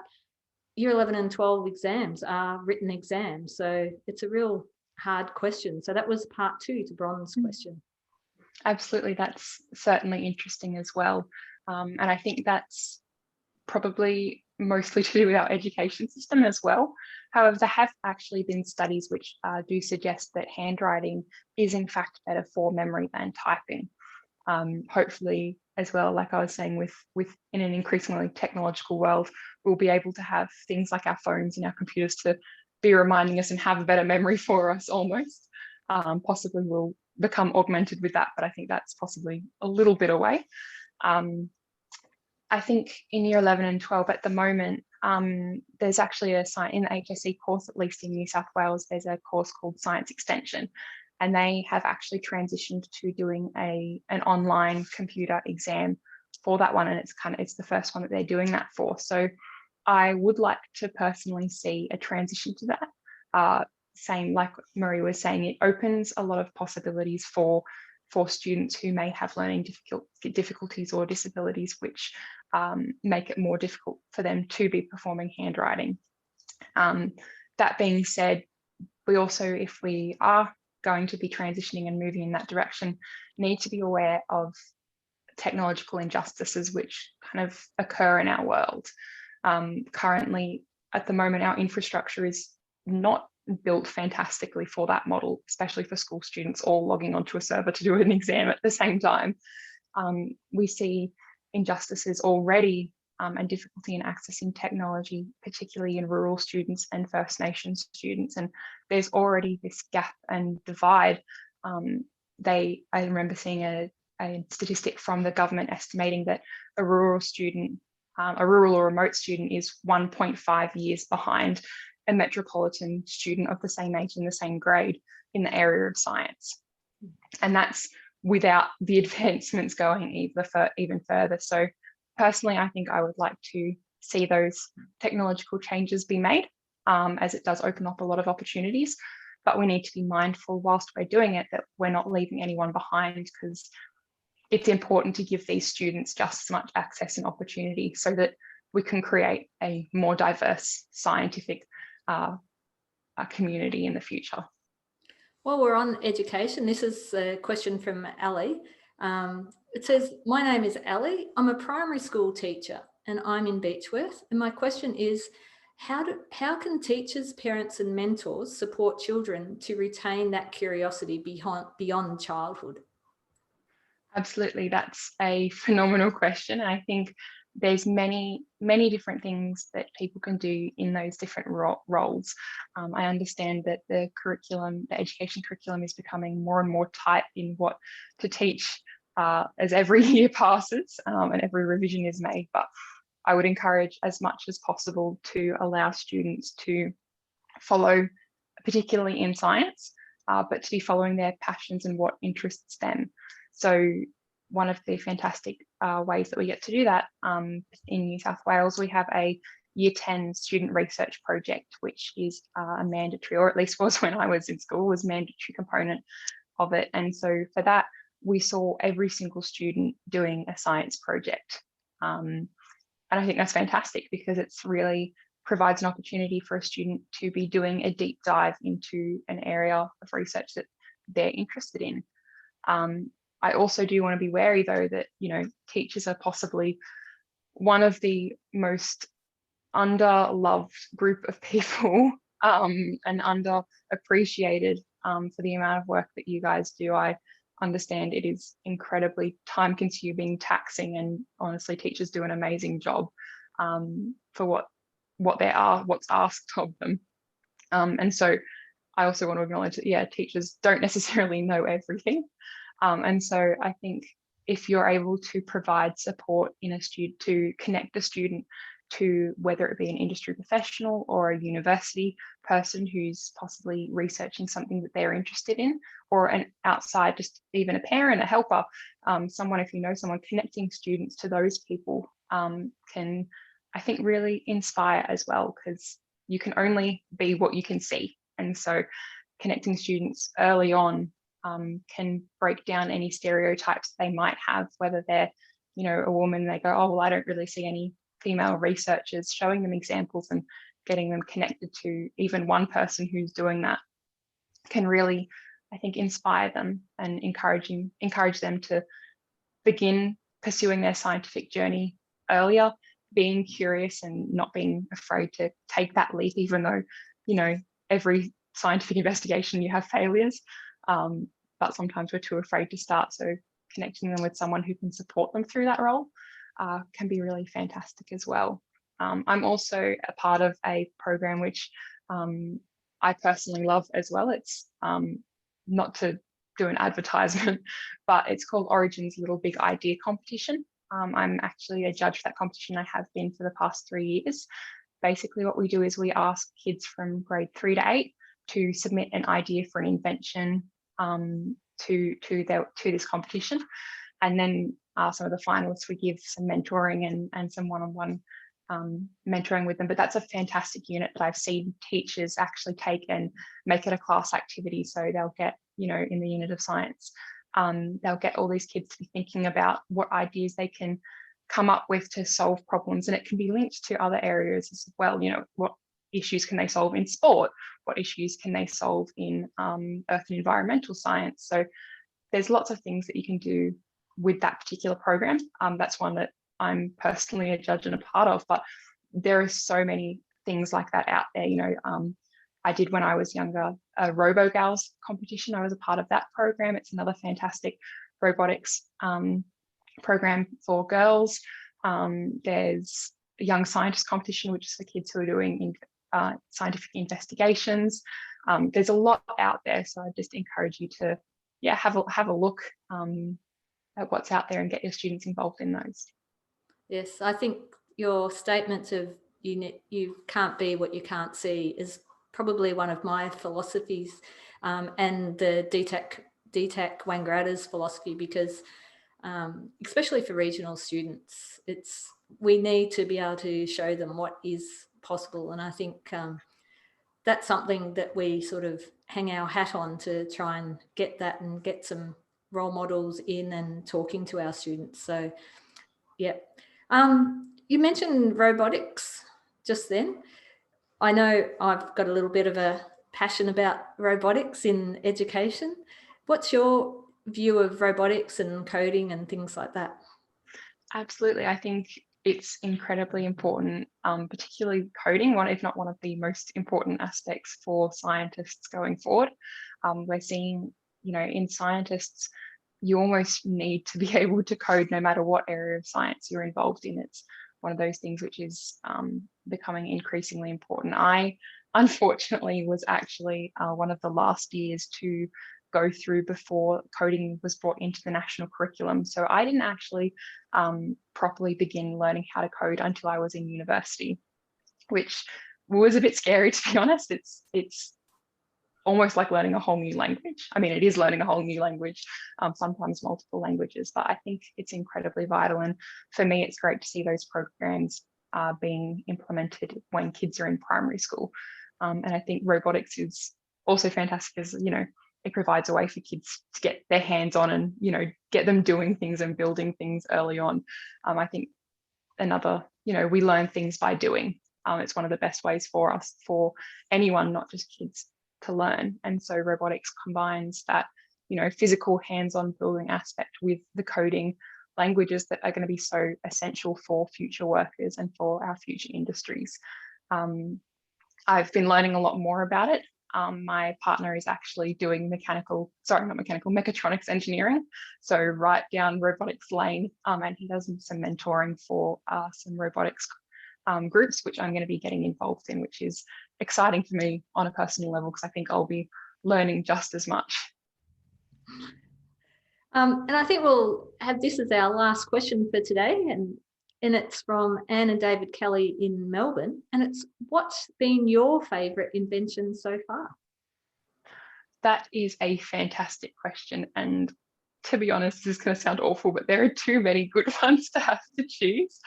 year 11 and 12 exams are written exams. So it's a real hard question. So that was part 2 to Bron's question. Absolutely, that's certainly interesting as well. And I think that's probably mostly to do with our education system as well. However, there have actually been studies which do suggest that handwriting is in fact better for memory than typing. Hopefully as well, like I was saying, with in an increasingly technological world, we'll be able to have things like our phones and our computers to be reminding us and have a better memory for us almost. Possibly we'll become augmented with that, but I think that's possibly a little bit away. I think in year 11 and 12 at the moment, there's actually in the HSC course, at least in New South Wales, there's a course called Science Extension, and they have actually transitioned to doing an online computer exam for that one, and it's the first one that they're doing that for. So I would like to personally see a transition to that. Same, like Marie was saying, it opens a lot of possibilities for students who may have learning difficulties or disabilities, which make it more difficult for them to be performing handwriting. That being said, we also, if we are going to be transitioning and moving in that direction, need to be aware of technological injustices which kind of occur in our world. Currently, at the moment, our infrastructure is not built fantastically for that model, especially for school students all logging onto a server to do an exam at the same time. We see injustices already and difficulty in accessing technology, particularly in rural students and First Nations students. And there's already this gap and divide. I remember seeing a statistic from the government estimating that a rural student, a rural or remote student, is 1.5 years behind a metropolitan student of the same age in the same grade in the area of science. And that's without the advancements going even further. So personally, I think I would like to see those technological changes be made, as it does open up a lot of opportunities. But we need to be mindful whilst we're doing it that we're not leaving anyone behind, because it's important to give these students just as much access and opportunity so that we can create a more diverse scientific community in the future. While we're on education, this is a question from Ali. It says, my name is Ali. I'm a primary school teacher and I'm in Beechworth. And my question is, how can teachers, parents and mentors support children to retain that curiosity beyond childhood? Absolutely, that's a phenomenal question. I think there's many different things that people can do in those different roles. I understand that the education curriculum is becoming more and more tight in what to teach as every year passes and every revision is made. But I would encourage as much as possible to allow students to follow, particularly in science, but to be following their passions and what interests them. So one of the fantastic ways that we get to do that in New South Wales, we have a Year 10 student research project, which is a mandatory, or at least was when I was in school, was a mandatory component of it. And so for that, we saw every single student doing a science project. And I think that's fantastic because it's really provides an opportunity for a student to be doing a deep dive into an area of research that they're interested in. I also do want to be wary, though, that, teachers are possibly one of the most underloved group of people and underappreciated for the amount of work that you guys do. I understand it is incredibly time consuming, taxing, and honestly, teachers do an amazing job for what's asked of them. And so I also want to acknowledge that, teachers don't necessarily know everything. And so I think if you're able to provide support in a student to connect a student to whether it be an industry professional or a university person who's possibly researching something that they're interested in, or an outside, just even a parent, a helper, someone, if you know someone, connecting students to those people can, I think, really inspire as well, because you can only be what you can see. And so connecting students early on can break down any stereotypes they might have, whether they're, a woman, they go, oh, well, I don't really see any female researchers, showing them examples and getting them connected to even one person who's doing that can really, I think, inspire them and encourage them to begin pursuing their scientific journey earlier, being curious and not being afraid to take that leap, even though, every scientific investigation you have failures, but sometimes we're too afraid to start. So connecting them with someone who can support them through that role can be really fantastic as well. I'm also a part of a program which I personally love as well. It's not to do an advertisement, but it's called Origin's Little Big Idea Competition. I'm actually a judge for that competition. I have been for the past 3 years. Basically, what we do is we ask kids from grade 3 to 8 to submit an idea for an invention to this competition. And then some of the finalists, we give some mentoring and some one-on-one mentoring with them. But that's a fantastic unit that I've seen teachers actually take and make it a class activity. So they'll get, in the unit of science, they'll get all these kids to be thinking about what ideas they can come up with to solve problems. And it can be linked to other areas as well. What issues can they solve in sport? What issues can they solve in earth and environmental science? So there's lots of things that you can do with that particular program. That's one that I'm personally a judge and a part of, but there are so many things like that out there. I did, when I was younger, a RoboGals competition. I was a part of that program. It's another fantastic robotics program for girls. There's a young scientist competition, which is for kids who are doing scientific investigations. There's a lot out there, so I just encourage you to have a look at what's out there and get your students involved in those. Yes, I think your statements of you can't be what you can't see is probably one of my philosophies, and the DTAC Wangaratta's philosophy, because especially for regional students, we need to be able to show them what is possible. And I think that's something that we sort of hang our hat on, to try and get that and get some role models in and talking to our students. So, yeah. You mentioned robotics just then. I know I've got a little bit of a passion about robotics in education. What's your view of robotics and coding and things like that? Absolutely. I think it's incredibly important, particularly coding, if not one of the most important aspects for scientists going forward. We're seeing, in scientists, you almost need to be able to code no matter what area of science you're involved in. It's one of those things which is becoming increasingly important. I, unfortunately, was actually one of the last years to go through before coding was brought into the national curriculum. So I didn't actually properly begin learning how to code until I was in university, which was a bit scary, to be honest. It's almost like learning a whole new language. I mean, it is learning a whole new language, sometimes multiple languages, but I think it's incredibly vital. And for me, it's great to see those programs being implemented when kids are in primary school. And I think robotics is also fantastic, as, it provides a way for kids to get their hands on and, get them doing things and building things early on. I think another, we learn things by doing. It's one of the best ways for us, for anyone, not just kids, to learn. And so robotics combines that, physical hands-on building aspect with the coding languages that are going to be so essential for future workers and for our future industries. I've been learning a lot more about it. My partner is actually doing mechatronics engineering, so right down robotics lane, and he does some mentoring for some robotics groups, which I'm going to be getting involved in, which is exciting for me on a personal level, because I think I'll be learning just as much. And I think we'll have this as our last question for today, and it's from Anne and David Kelly in Melbourne, and it's, what's been your favourite invention so far? That is a fantastic question, and to be honest, this is going to sound awful, but there are too many good ones to have to choose.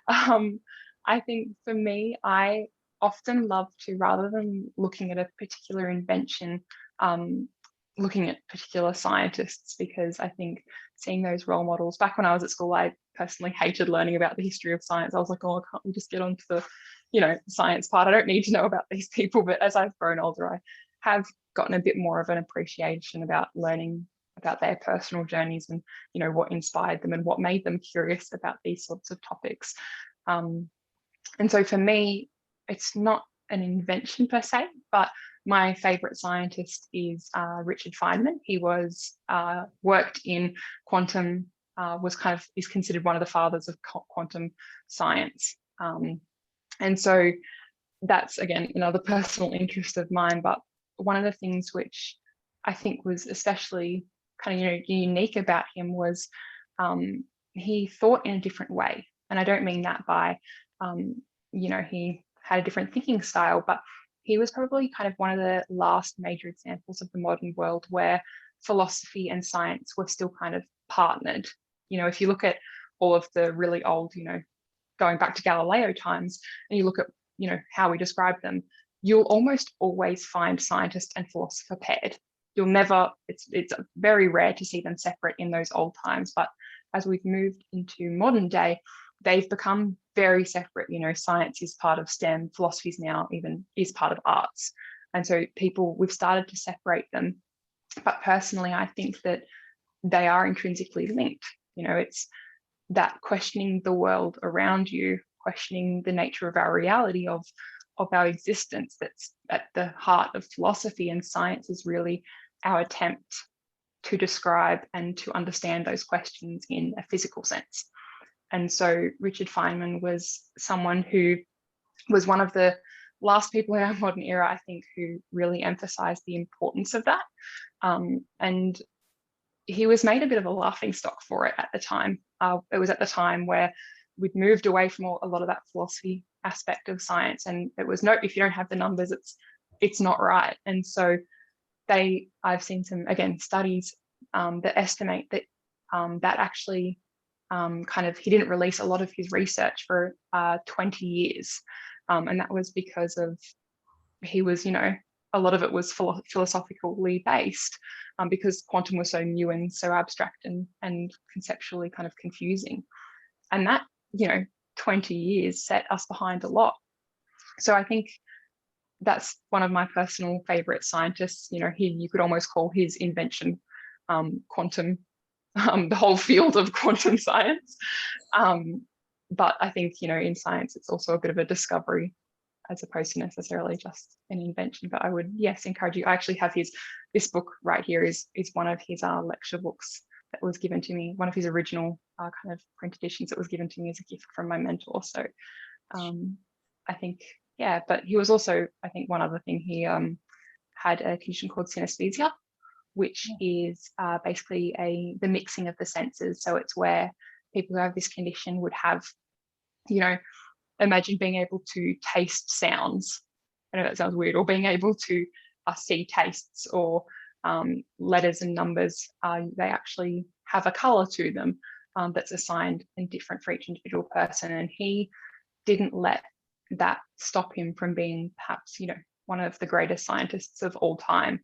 I think for me, I often love to, rather than looking at a particular invention, looking at particular scientists, because I think seeing those role models, back when I was at school, I personally hated learning about the history of science. I was like, oh, can't we just get onto the, science part? I don't need to know about these people. But as I've grown older, I have gotten a bit more of an appreciation about learning about their personal journeys and, what inspired them and what made them curious about these sorts of topics. And so for me, it's not an invention per se, but my favorite scientist is Richard Feynman. He was worked in quantum, is considered one of the fathers of quantum science. And so that's, again, another personal interest of mine. But one of the things which I think was especially kind of, unique about him was he thought in a different way. And I don't mean that by, he had a different thinking style, but he was probably kind of one of the last major examples of the modern world where philosophy and science were still kind of partnered. If you look at all of the really old, going back to Galileo times, and you look at, how we describe them, you'll almost always find scientist and philosopher paired. You'll never, it's very rare to see them separate in those old times. But as we've moved into modern day, they've become very separate. Science is part of STEM, philosophy is now even is part of arts. And so we've started to separate them. But personally, I think that they are intrinsically linked. It's that questioning the world around you, questioning the nature of our reality, of our existence, that's at the heart of philosophy, and science is really our attempt to describe and to understand those questions in a physical sense. And so Richard Feynman was someone who was one of the last people in our modern era, I think, who really emphasized the importance of that. And he was made a bit of a laughing stock for it at the time. It was at the time where we'd moved away from a lot of that philosophy aspect of science, and it was, no, if you don't have the numbers, it's not right. And so I've seen some, again, studies that estimate that that actually he didn't release a lot of his research for 20 years. And that was because of, he was, a lot of it was philosophically based, because quantum was so new and so abstract and conceptually kind of confusing. And that, 20 years set us behind a lot. So I think that's one of my personal favorite scientists. You could almost call his invention quantum, the whole field of quantum science. But I think, in science, it's also a bit of a discovery as opposed to necessarily just an invention. But I would, yes, encourage you. I actually have this book right here is one of his lecture books that was given to me, one of his original kind of print editions that was given to me as a gift from my mentor. So I think, yeah, but he was also, I think one other thing, he had a condition called synesthesia, which is basically the mixing of the senses. So it's where people who have this condition would have, imagine being able to taste sounds. I know that sounds weird, or being able to see tastes, or letters and numbers. They actually have a color to them that's assigned and different for each individual person. And he didn't let that stop him from being perhaps, one of the greatest scientists of all time.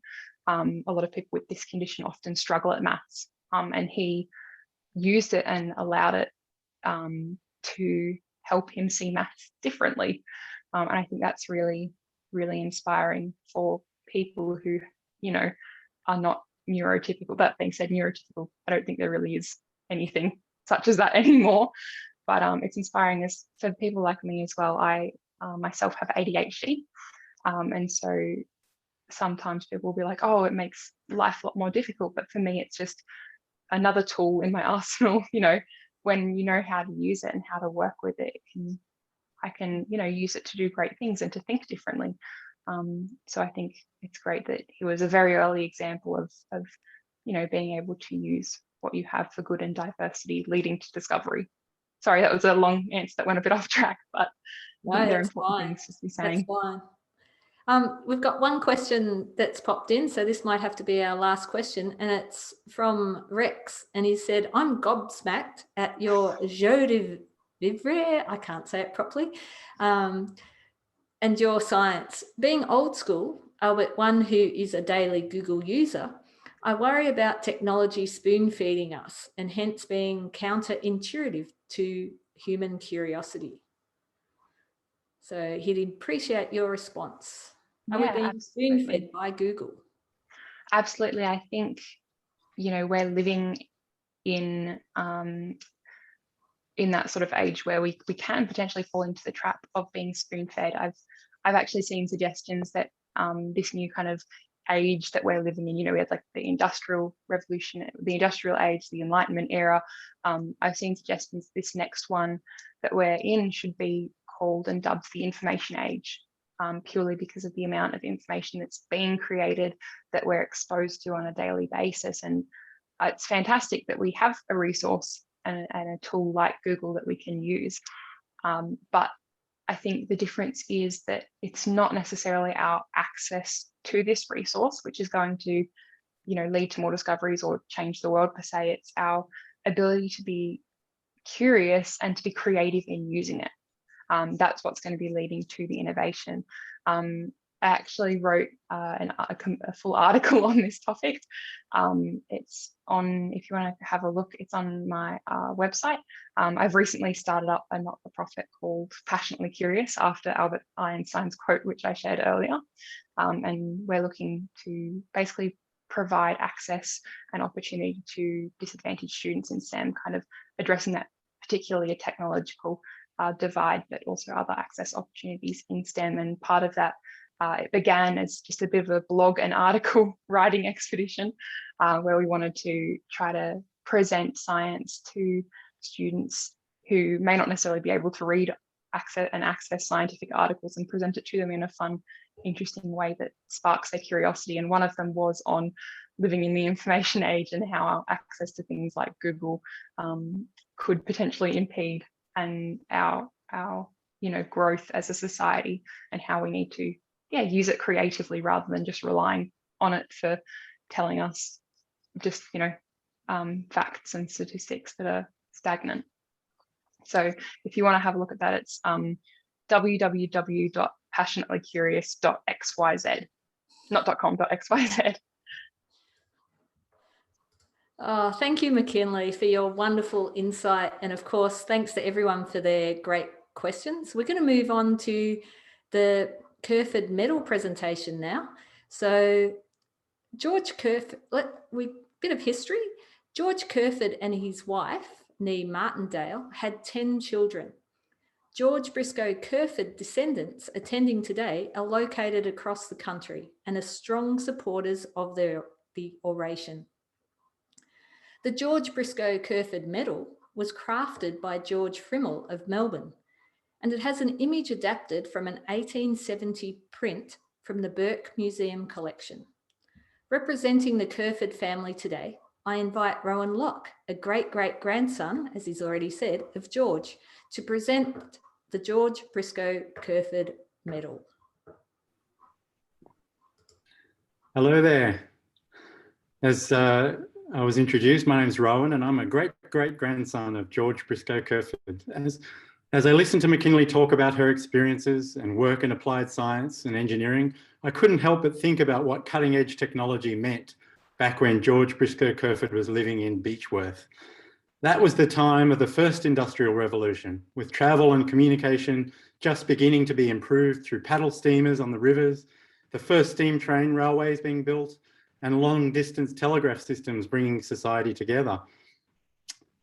A lot of people with this condition often struggle at maths, and he used it and allowed it to help him see maths differently. And I think that's really, really inspiring for people who, are not neurotypical. That being said, neurotypical, I don't think there really is anything such as that anymore. But it's inspiring as for people like me as well. I myself have ADHD. And so sometimes people will be like, oh, it makes life a lot more difficult. But for me, it's just another tool in my arsenal. When you know how to use it and how to work with it, I can use it to do great things and to think differently. So I think it's great that he was a very early example of being able to use what you have for good and diversity, leading to discovery. Sorry, that was a long answer that went a bit off track, but no, they're important things to be saying. That's fine. We've got one question that's popped in, so this might have to be our last question, and it's from Rex, and he said, I'm gobsmacked at your jeu de vivre, I can't say it properly, and your science. Being old school, but one who is a daily Google user, I worry about technology spoon feeding us and hence being counterintuitive to human curiosity. So he'd appreciate your response. Are we being spoon fed by Google? Absolutely. I think, we're living in that sort of age where we can potentially fall into the trap of being spoon fed. I've actually seen suggestions that this new kind of age that we're living in, we had like the industrial revolution, the industrial age, the Enlightenment era. I've seen suggestions this next one that we're in should be called and dubbed the information age, purely because of the amount of information that's being created that we're exposed to on a daily basis. And it's fantastic that we have a resource and a tool like Google that we can use. But I think the difference is that it's not necessarily our access to this resource, which is going to, lead to more discoveries or change the world per se. It's our ability to be curious and to be creative in using it. That's what's going to be leading to the innovation. I actually wrote a full article on this topic. It's on, if you want to have a look, it's on my website. I've recently started up a not-for-profit called Passionately Curious after Albert Einstein's quote, which I shared earlier. And we're looking to basically provide access and opportunity to disadvantaged students in STEM, kind of addressing that particularly a technological divide, but also other access opportunities in STEM. And part of that, it began as just a bit of a blog and article writing expedition where we wanted to try to present science to students who may not necessarily be able to read access scientific articles and present it to them in a fun, interesting way that sparks their curiosity. And one of them was on living in the information age and how our access to things like Google could potentially impede and our growth as a society, and how we need to use it creatively rather than just relying on it for telling us just facts and statistics that are stagnant. So if you want to have a look at that, it's www.passionatelycurious.xyz, not .com, .xyz. Oh, thank you, Macinley, for your wonderful insight. And of course, thanks to everyone for their great questions. We're going to move on to the Kerferd Medal presentation now. So George Kerferd, bit of history. George Kerferd and his wife, née Martindale, had 10 children. George Briscoe Kerferd descendants attending today are located across the country and are strong supporters of the oration. The George Briscoe Kerferd Medal was crafted by George Frimmel of Melbourne, and it has an image adapted from an 1870 print from the Burke Museum collection. Representing the Kerferd family today, I invite Rowan Locke, a great-great-grandson, as he's already said, of George, to present the George Briscoe Kerferd Medal. Hello there. As I was introduced, my name is Rowan and I'm a great-great-grandson of George Briscoe Kerferd. As I listened to Macinley talk about her experiences and work in applied science and engineering, I couldn't help but think about what cutting-edge technology meant back when George Briscoe Kerferd was living in Beechworth. That was the time of the first industrial revolution, with travel and communication just beginning to be improved through paddle steamers on the rivers, the first steam train railways being built, and long-distance telegraph systems bringing society together.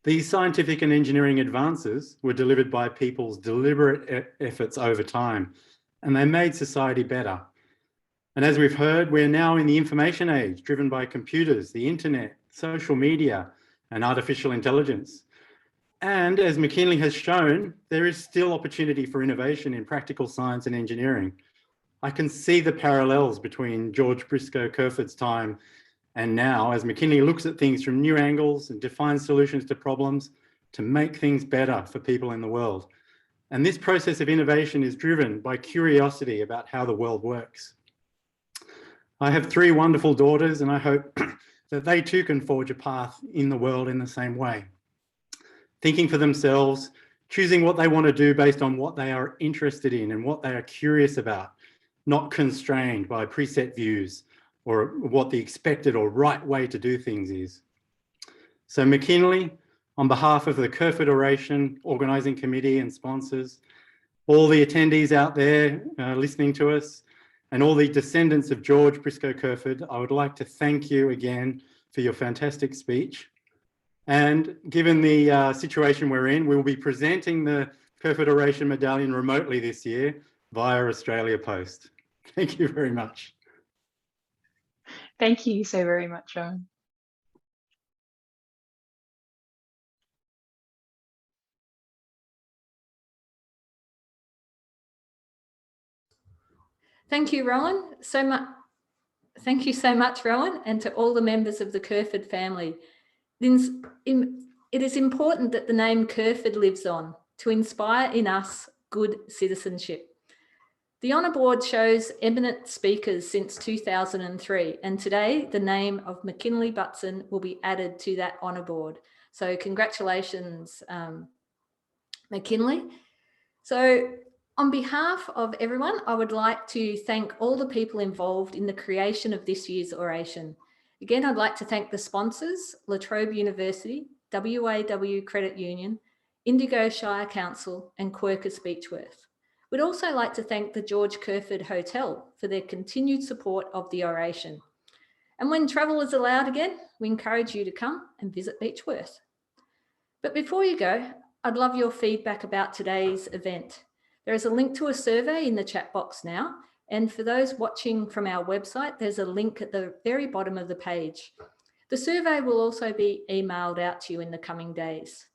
These scientific and engineering advances were delivered by people's deliberate efforts over time, and they made society better. And as we've heard, we're now in the information age, driven by computers, the internet, social media, and artificial intelligence. And as Macinley has shown, there is still opportunity for innovation in practical science and engineering. I can see the parallels between George Briscoe Kerferd's time and now, as Macinley looks at things from new angles and defines solutions to problems to make things better for people in the world. And this process of innovation is driven by curiosity about how the world works. I have 3 wonderful daughters, and I hope that they too can forge a path in the world in the same way. Thinking for themselves, choosing what they want to do based on what they are interested in and what they are curious about, not constrained by preset views or what the expected or right way to do things is. So Macinley, on behalf of the Kerferd Oration Organising Committee and sponsors, all the attendees out there listening to us, and all the descendants of George Briscoe Kerferd, I would like to thank you again for your fantastic speech. And given the situation we're in, we'll be presenting the Kerferd Oration Medallion remotely this year via Australia Post. Thank you very much. Thank you so very much, Rowan. Thank you, Rowan, so much. Thank you so much, Rowan, and to all the members of the Kerferd family. It is important that the name Kerferd lives on to inspire in us good citizenship. The Honour Board shows eminent speakers since 2003, and today the name of Macinley Butson will be added to that Honour Board. So congratulations, Macinley. So on behalf of everyone, I would like to thank all the people involved in the creation of this year's oration. Again, I'd like to thank the sponsors, La Trobe University, WAW Credit Union, Indigo Shire Council, and Quercus Beechworth. We'd also like to thank the George Kerferd Hotel for their continued support of the oration. And when travel is allowed again, we encourage you to come and visit Beechworth. But before you go, I'd love your feedback about today's event. There is a link to a survey in the chat box now. And for those watching from our website, there's a link at the very bottom of the page. The survey will also be emailed out to you in the coming days.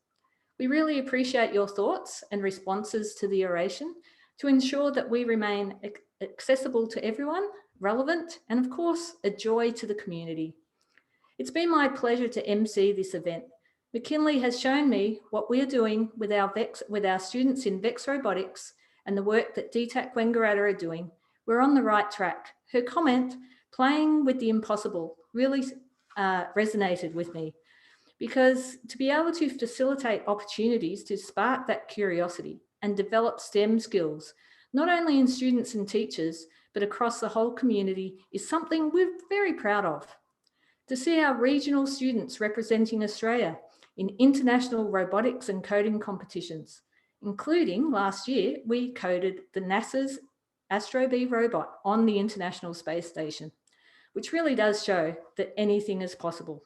We really appreciate your thoughts and responses to the oration to ensure that we remain accessible to everyone, relevant, and of course, a joy to the community. It's been my pleasure to MC this event. Macinley has shown me what we're doing with our students in VEX Robotics and the work that DTAC Wangaratta are doing. We're on the right track. Her comment, playing with the impossible, really resonated with me, because to be able to facilitate opportunities to spark that curiosity and develop STEM skills, not only in students and teachers, but across the whole community, is something we're very proud of. To see our regional students representing Australia in international robotics and coding competitions, including last year, we coded the NASA's Astro B robot on the International Space Station, which really does show that anything is possible.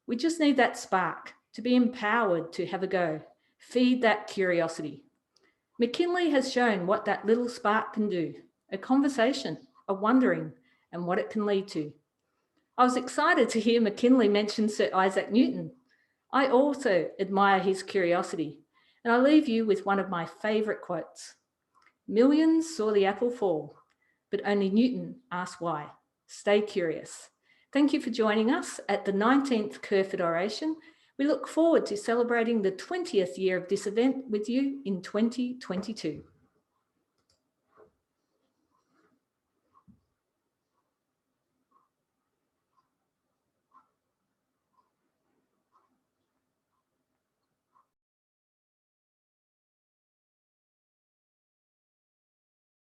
We just need that spark to be empowered to have a go, feed that curiosity. Macinley has shown what that little spark can do, a conversation, a wondering, and what it can lead to. I was excited to hear Macinley mention Sir Isaac Newton. I also admire his curiosity, and I leave you with one of my favourite quotes. Millions saw the apple fall, but only Newton asked why. Stay curious. Thank you for joining us at the 19th Kerferd Oration. We look forward to celebrating the 20th year of this event with you in 2022.